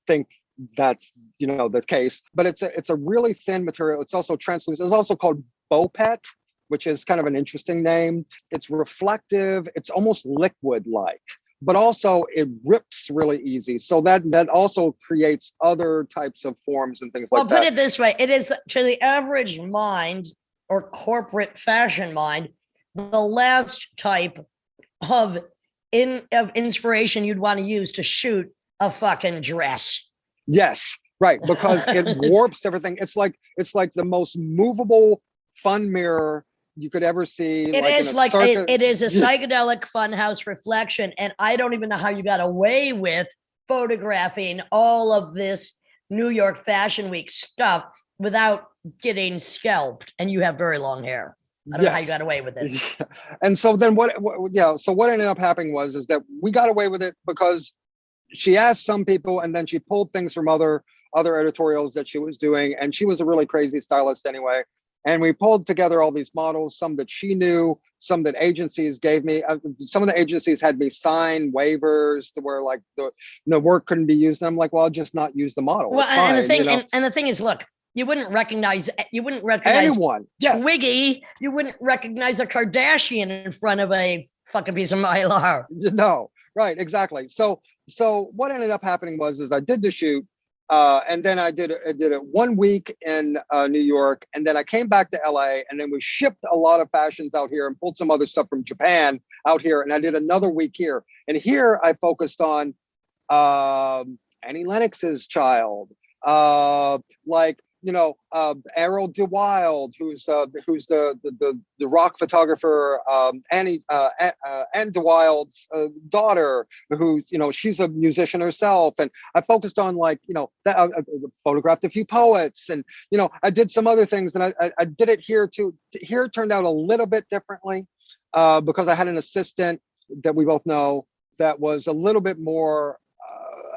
think that's the case. But it's a really thin material. It's also translucent. It's also called Bopet, which is kind of an interesting name. It's reflective. It's almost liquid-like, but also it rips really easy. So that also creates other types of forms and things like that. Well, put it this way. It is, to the average mind or corporate fashion mind, the last type of inspiration you'd want to use to shoot a fucking dress. Yes, right, because it warps everything. It's like the most movable fun mirror you could ever see. It is it is a psychedelic funhouse reflection, and I don't even know how you got away with photographing all of this New York Fashion Week stuff without getting scalped. And you have very long hair. I don't know how you got away with it. And so then what ended up happening was that we got away with it because she asked some people, and then she pulled things from other editorials that she was doing. And she was a really crazy stylist anyway. And we pulled together all these models, some that she knew, some that agencies gave me. Some of the agencies had me sign waivers to where like the work couldn't be used. And I'm like, well, I'll just not use the model. Well, and the thing is, look, you wouldn't recognize anyone. Twiggy. Yes. You wouldn't recognize a Kardashian in front of a fucking piece of Mylar. No, right, exactly. So what ended up happening was I did the shoot, and then I did it 1 week in New York, and then I came back to LA, and then we shipped a lot of fashions out here and pulled some other stuff from Japan out here, and I did another week here. And here I focused on Annie Lennox's child, Errol DeWild, who's the rock photographer, Anne DeWild's daughter, who's she's a musician herself, and I focused on I photographed a few poets, and I did some other things, and I did it here too. Here it turned out a little bit differently because I had an assistant that we both know that was a little bit more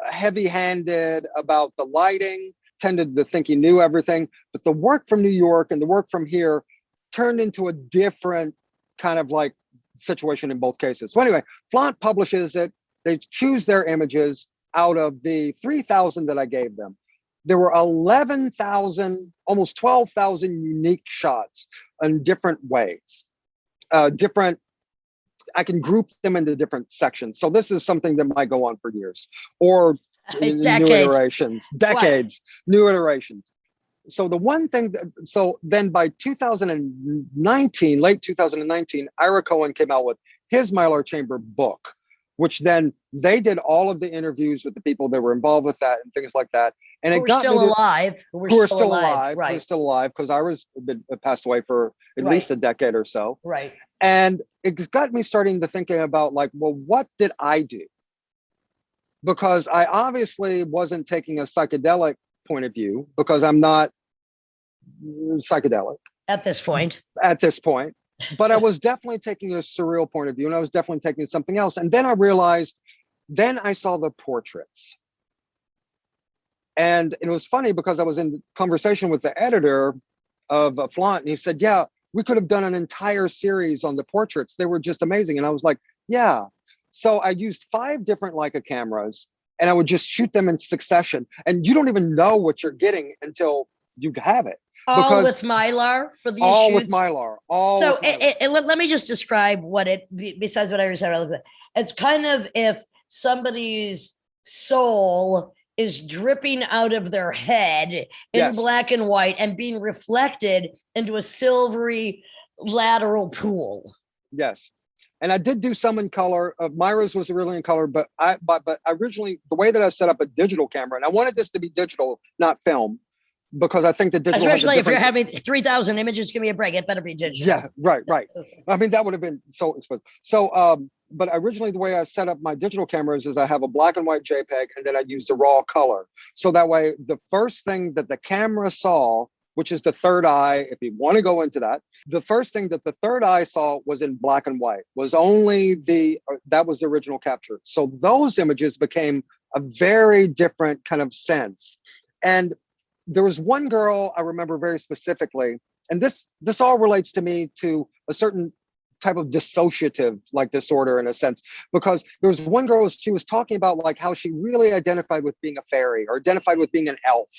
heavy-handed about the lighting. Tended to think he knew everything, but the work from New York and the work from here turned into a different kind of like situation in both cases. So anyway, Flaunt publishes it. They choose their images out of the 3,000 that I gave them. There were 11,000, almost 12,000 unique shots in different ways. I can group them into different sections. So this is something that might go on for years or decades. New iterations. So the one thing so then by 2019, late 2019, Ira Cohen came out with his Mylar Chamber book, which then they did all of the interviews with the people that were involved with that and things like that. And who are still alive. Who are still alive. Right. Who are still alive, because Ira's passed away for at least a decade or so. Right. And it got me starting to thinking about like, well, what did I do? Because I obviously wasn't taking a psychedelic point of view, because I'm not psychedelic at this point. But I was definitely taking a surreal point of view, and I was definitely taking something else. And then I realized, then I saw the portraits. And it was funny because I was in conversation with the editor of Flaunt, and he said, yeah, we could have done an entire series on the portraits. They were just amazing. And I was like, yeah. So I used 5 different Leica cameras, and I would just shoot them in succession. And you don't even know what you're getting until you have it. All Because with Mylar for these all shoots? with Mylar. All So with Mylar. let me just describe what besides what I already said, it's kind of if somebody's soul is dripping out of their head in Yes. black and white and being reflected into a silvery lateral pool. Yes. And I did do some in color. Myra's was really in color, but originally the way that I set up a digital camera, and I wanted this to be digital, not film, because I think the digital, especially if you're having 3,000 images, give me a break. It better be digital. Yeah, right. I mean, that would have been so expensive. So, but originally the way I set up my digital cameras is I have a black and white JPEG, and then I use the raw color. So that way, the first thing that the camera saw, which is the third eye, if you want to go into that, the first thing that the third eye saw was in black and white, was only that was the original capture. So those images became a very different kind of sense. And there was one girl I remember very specifically, and this all relates to me to a certain type of dissociative like disorder in a sense, because there was one girl, she was talking about like how she really identified with being a fairy or identified with being an elf,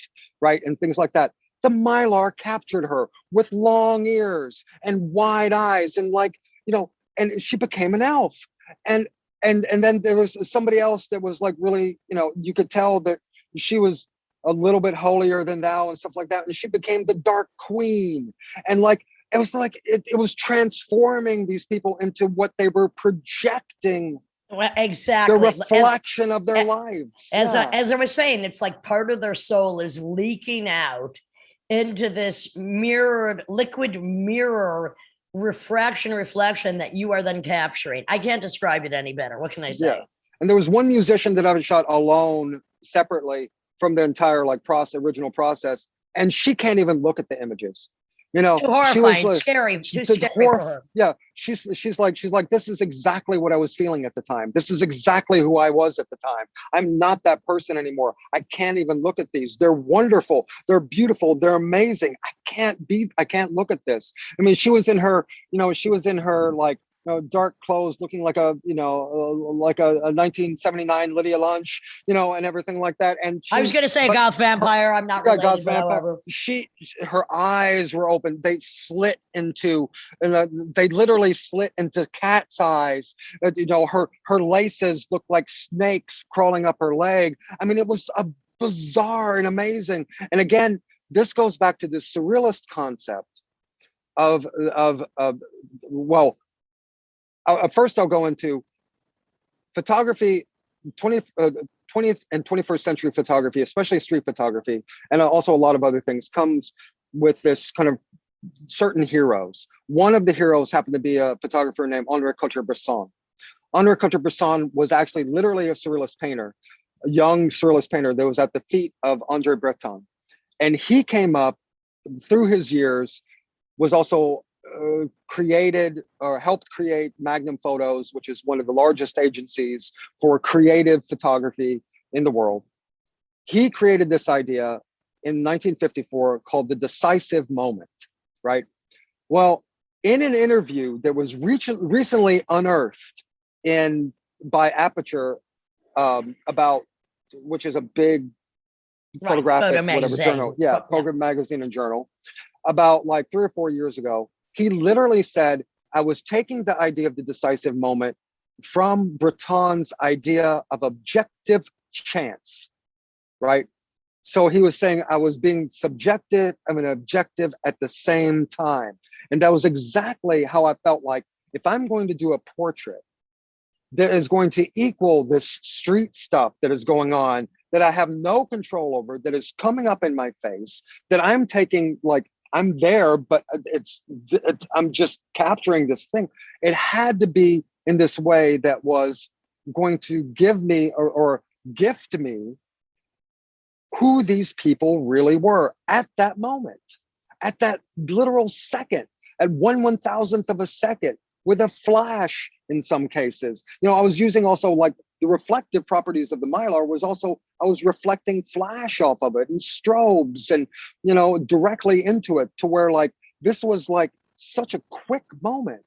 right? And things like that. The Mylar captured her with long ears and wide eyes and like, you know, and she became an elf. And then there was somebody else that was like really, you know, you could tell that she was a little bit holier than thou and stuff like that. And she became the Dark Queen. And like, it was like, it was transforming these people into what they were projecting. Well, exactly. The reflection of their lives. As I was saying, it's like part of their soul is leaking out into this mirrored, liquid mirror reflection that you are then capturing. I can't describe it any better. What can I say? Yeah. And there was one musician that I shot alone separately from the entire like original process, and she can't even look at the images. You know, too horrifying, she was like, scary, too scary for her. Yeah, she's like, this is exactly what I was feeling at the time. This is exactly who I was at the time. I'm not that person anymore. I can't even look at these. They're wonderful. They're beautiful. They're amazing. I can't look at this. I mean, she was in her like, you know, dark clothes, looking like a 1979 Lydia Lunch, you know, and everything like that. And I was going to say a goth vampire. I'm not related, goth vampire. However. Her eyes were open. They slit into, they literally slit into cat's eyes. You know, her laces looked like snakes crawling up her leg. I mean, it was a bizarre and amazing. And again, this goes back to the surrealist concept of first I'll go into photography, 20th and 21st century photography, especially street photography, and also a lot of other things, comes with this kind of certain heroes. One of the heroes happened to be a photographer named Henri Cartier-Bresson. Henri Cartier-Bresson was actually literally a surrealist painter, a young surrealist painter that was at the feet of André Breton. And he came up through his years, was also created or helped create Magnum Photos, which is one of the largest agencies for creative photography in the world. He created this idea in 1954 called the decisive moment, right? Well, in an interview that was recently unearthed by Aperture, about, which is a big photographic journal, program magazine and journal, about like 3 or 4 years ago. He literally said, I was taking the idea of the decisive moment from Breton's idea of objective chance, right? So he was saying I was being subjective and objective at the same time. And that was exactly how I felt like if I'm going to do a portrait that is going to equal this street stuff that is going on, that I have no control over, that is coming up in my face, that I'm taking like, I'm there, but I'm just capturing this thing. It had to be in this way that was going to give me or gift me who these people really were at that moment, at that literal second, at 1/1000th of a second, with a flash in some cases. You know, I was using also like the reflective properties of the Mylar was also, I was reflecting flash off of it and strobes and, you know, directly into it, to where like, this was like such a quick moment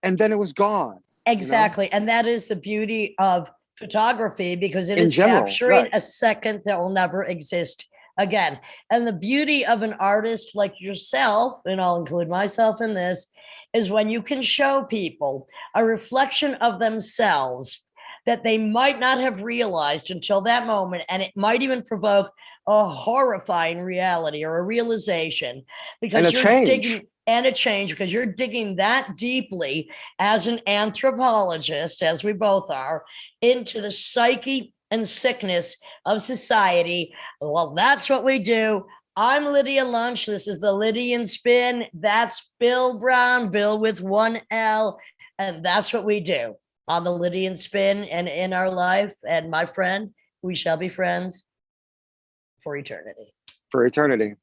and then it was gone. Exactly. You know? And that is the beauty of photography, because it In is general, capturing right. a second that will never exist again. And the beauty of an artist like yourself, and I'll include myself in this, is when you can show people a reflection of themselves that they might not have realized until that moment. And it might even provoke a horrifying reality or a realization, because And a you're change. digging, and a change, because you're digging that deeply as an anthropologist, as we both are, into the psyche and sickness of society. Well, that's what we do. I'm Lydia Lunch. This is the Lydian Spin. That's Bil Brown, Bill with one L. And that's what we do on the Lydian Spin and in our life. And my friend, we shall be friends for eternity. For eternity.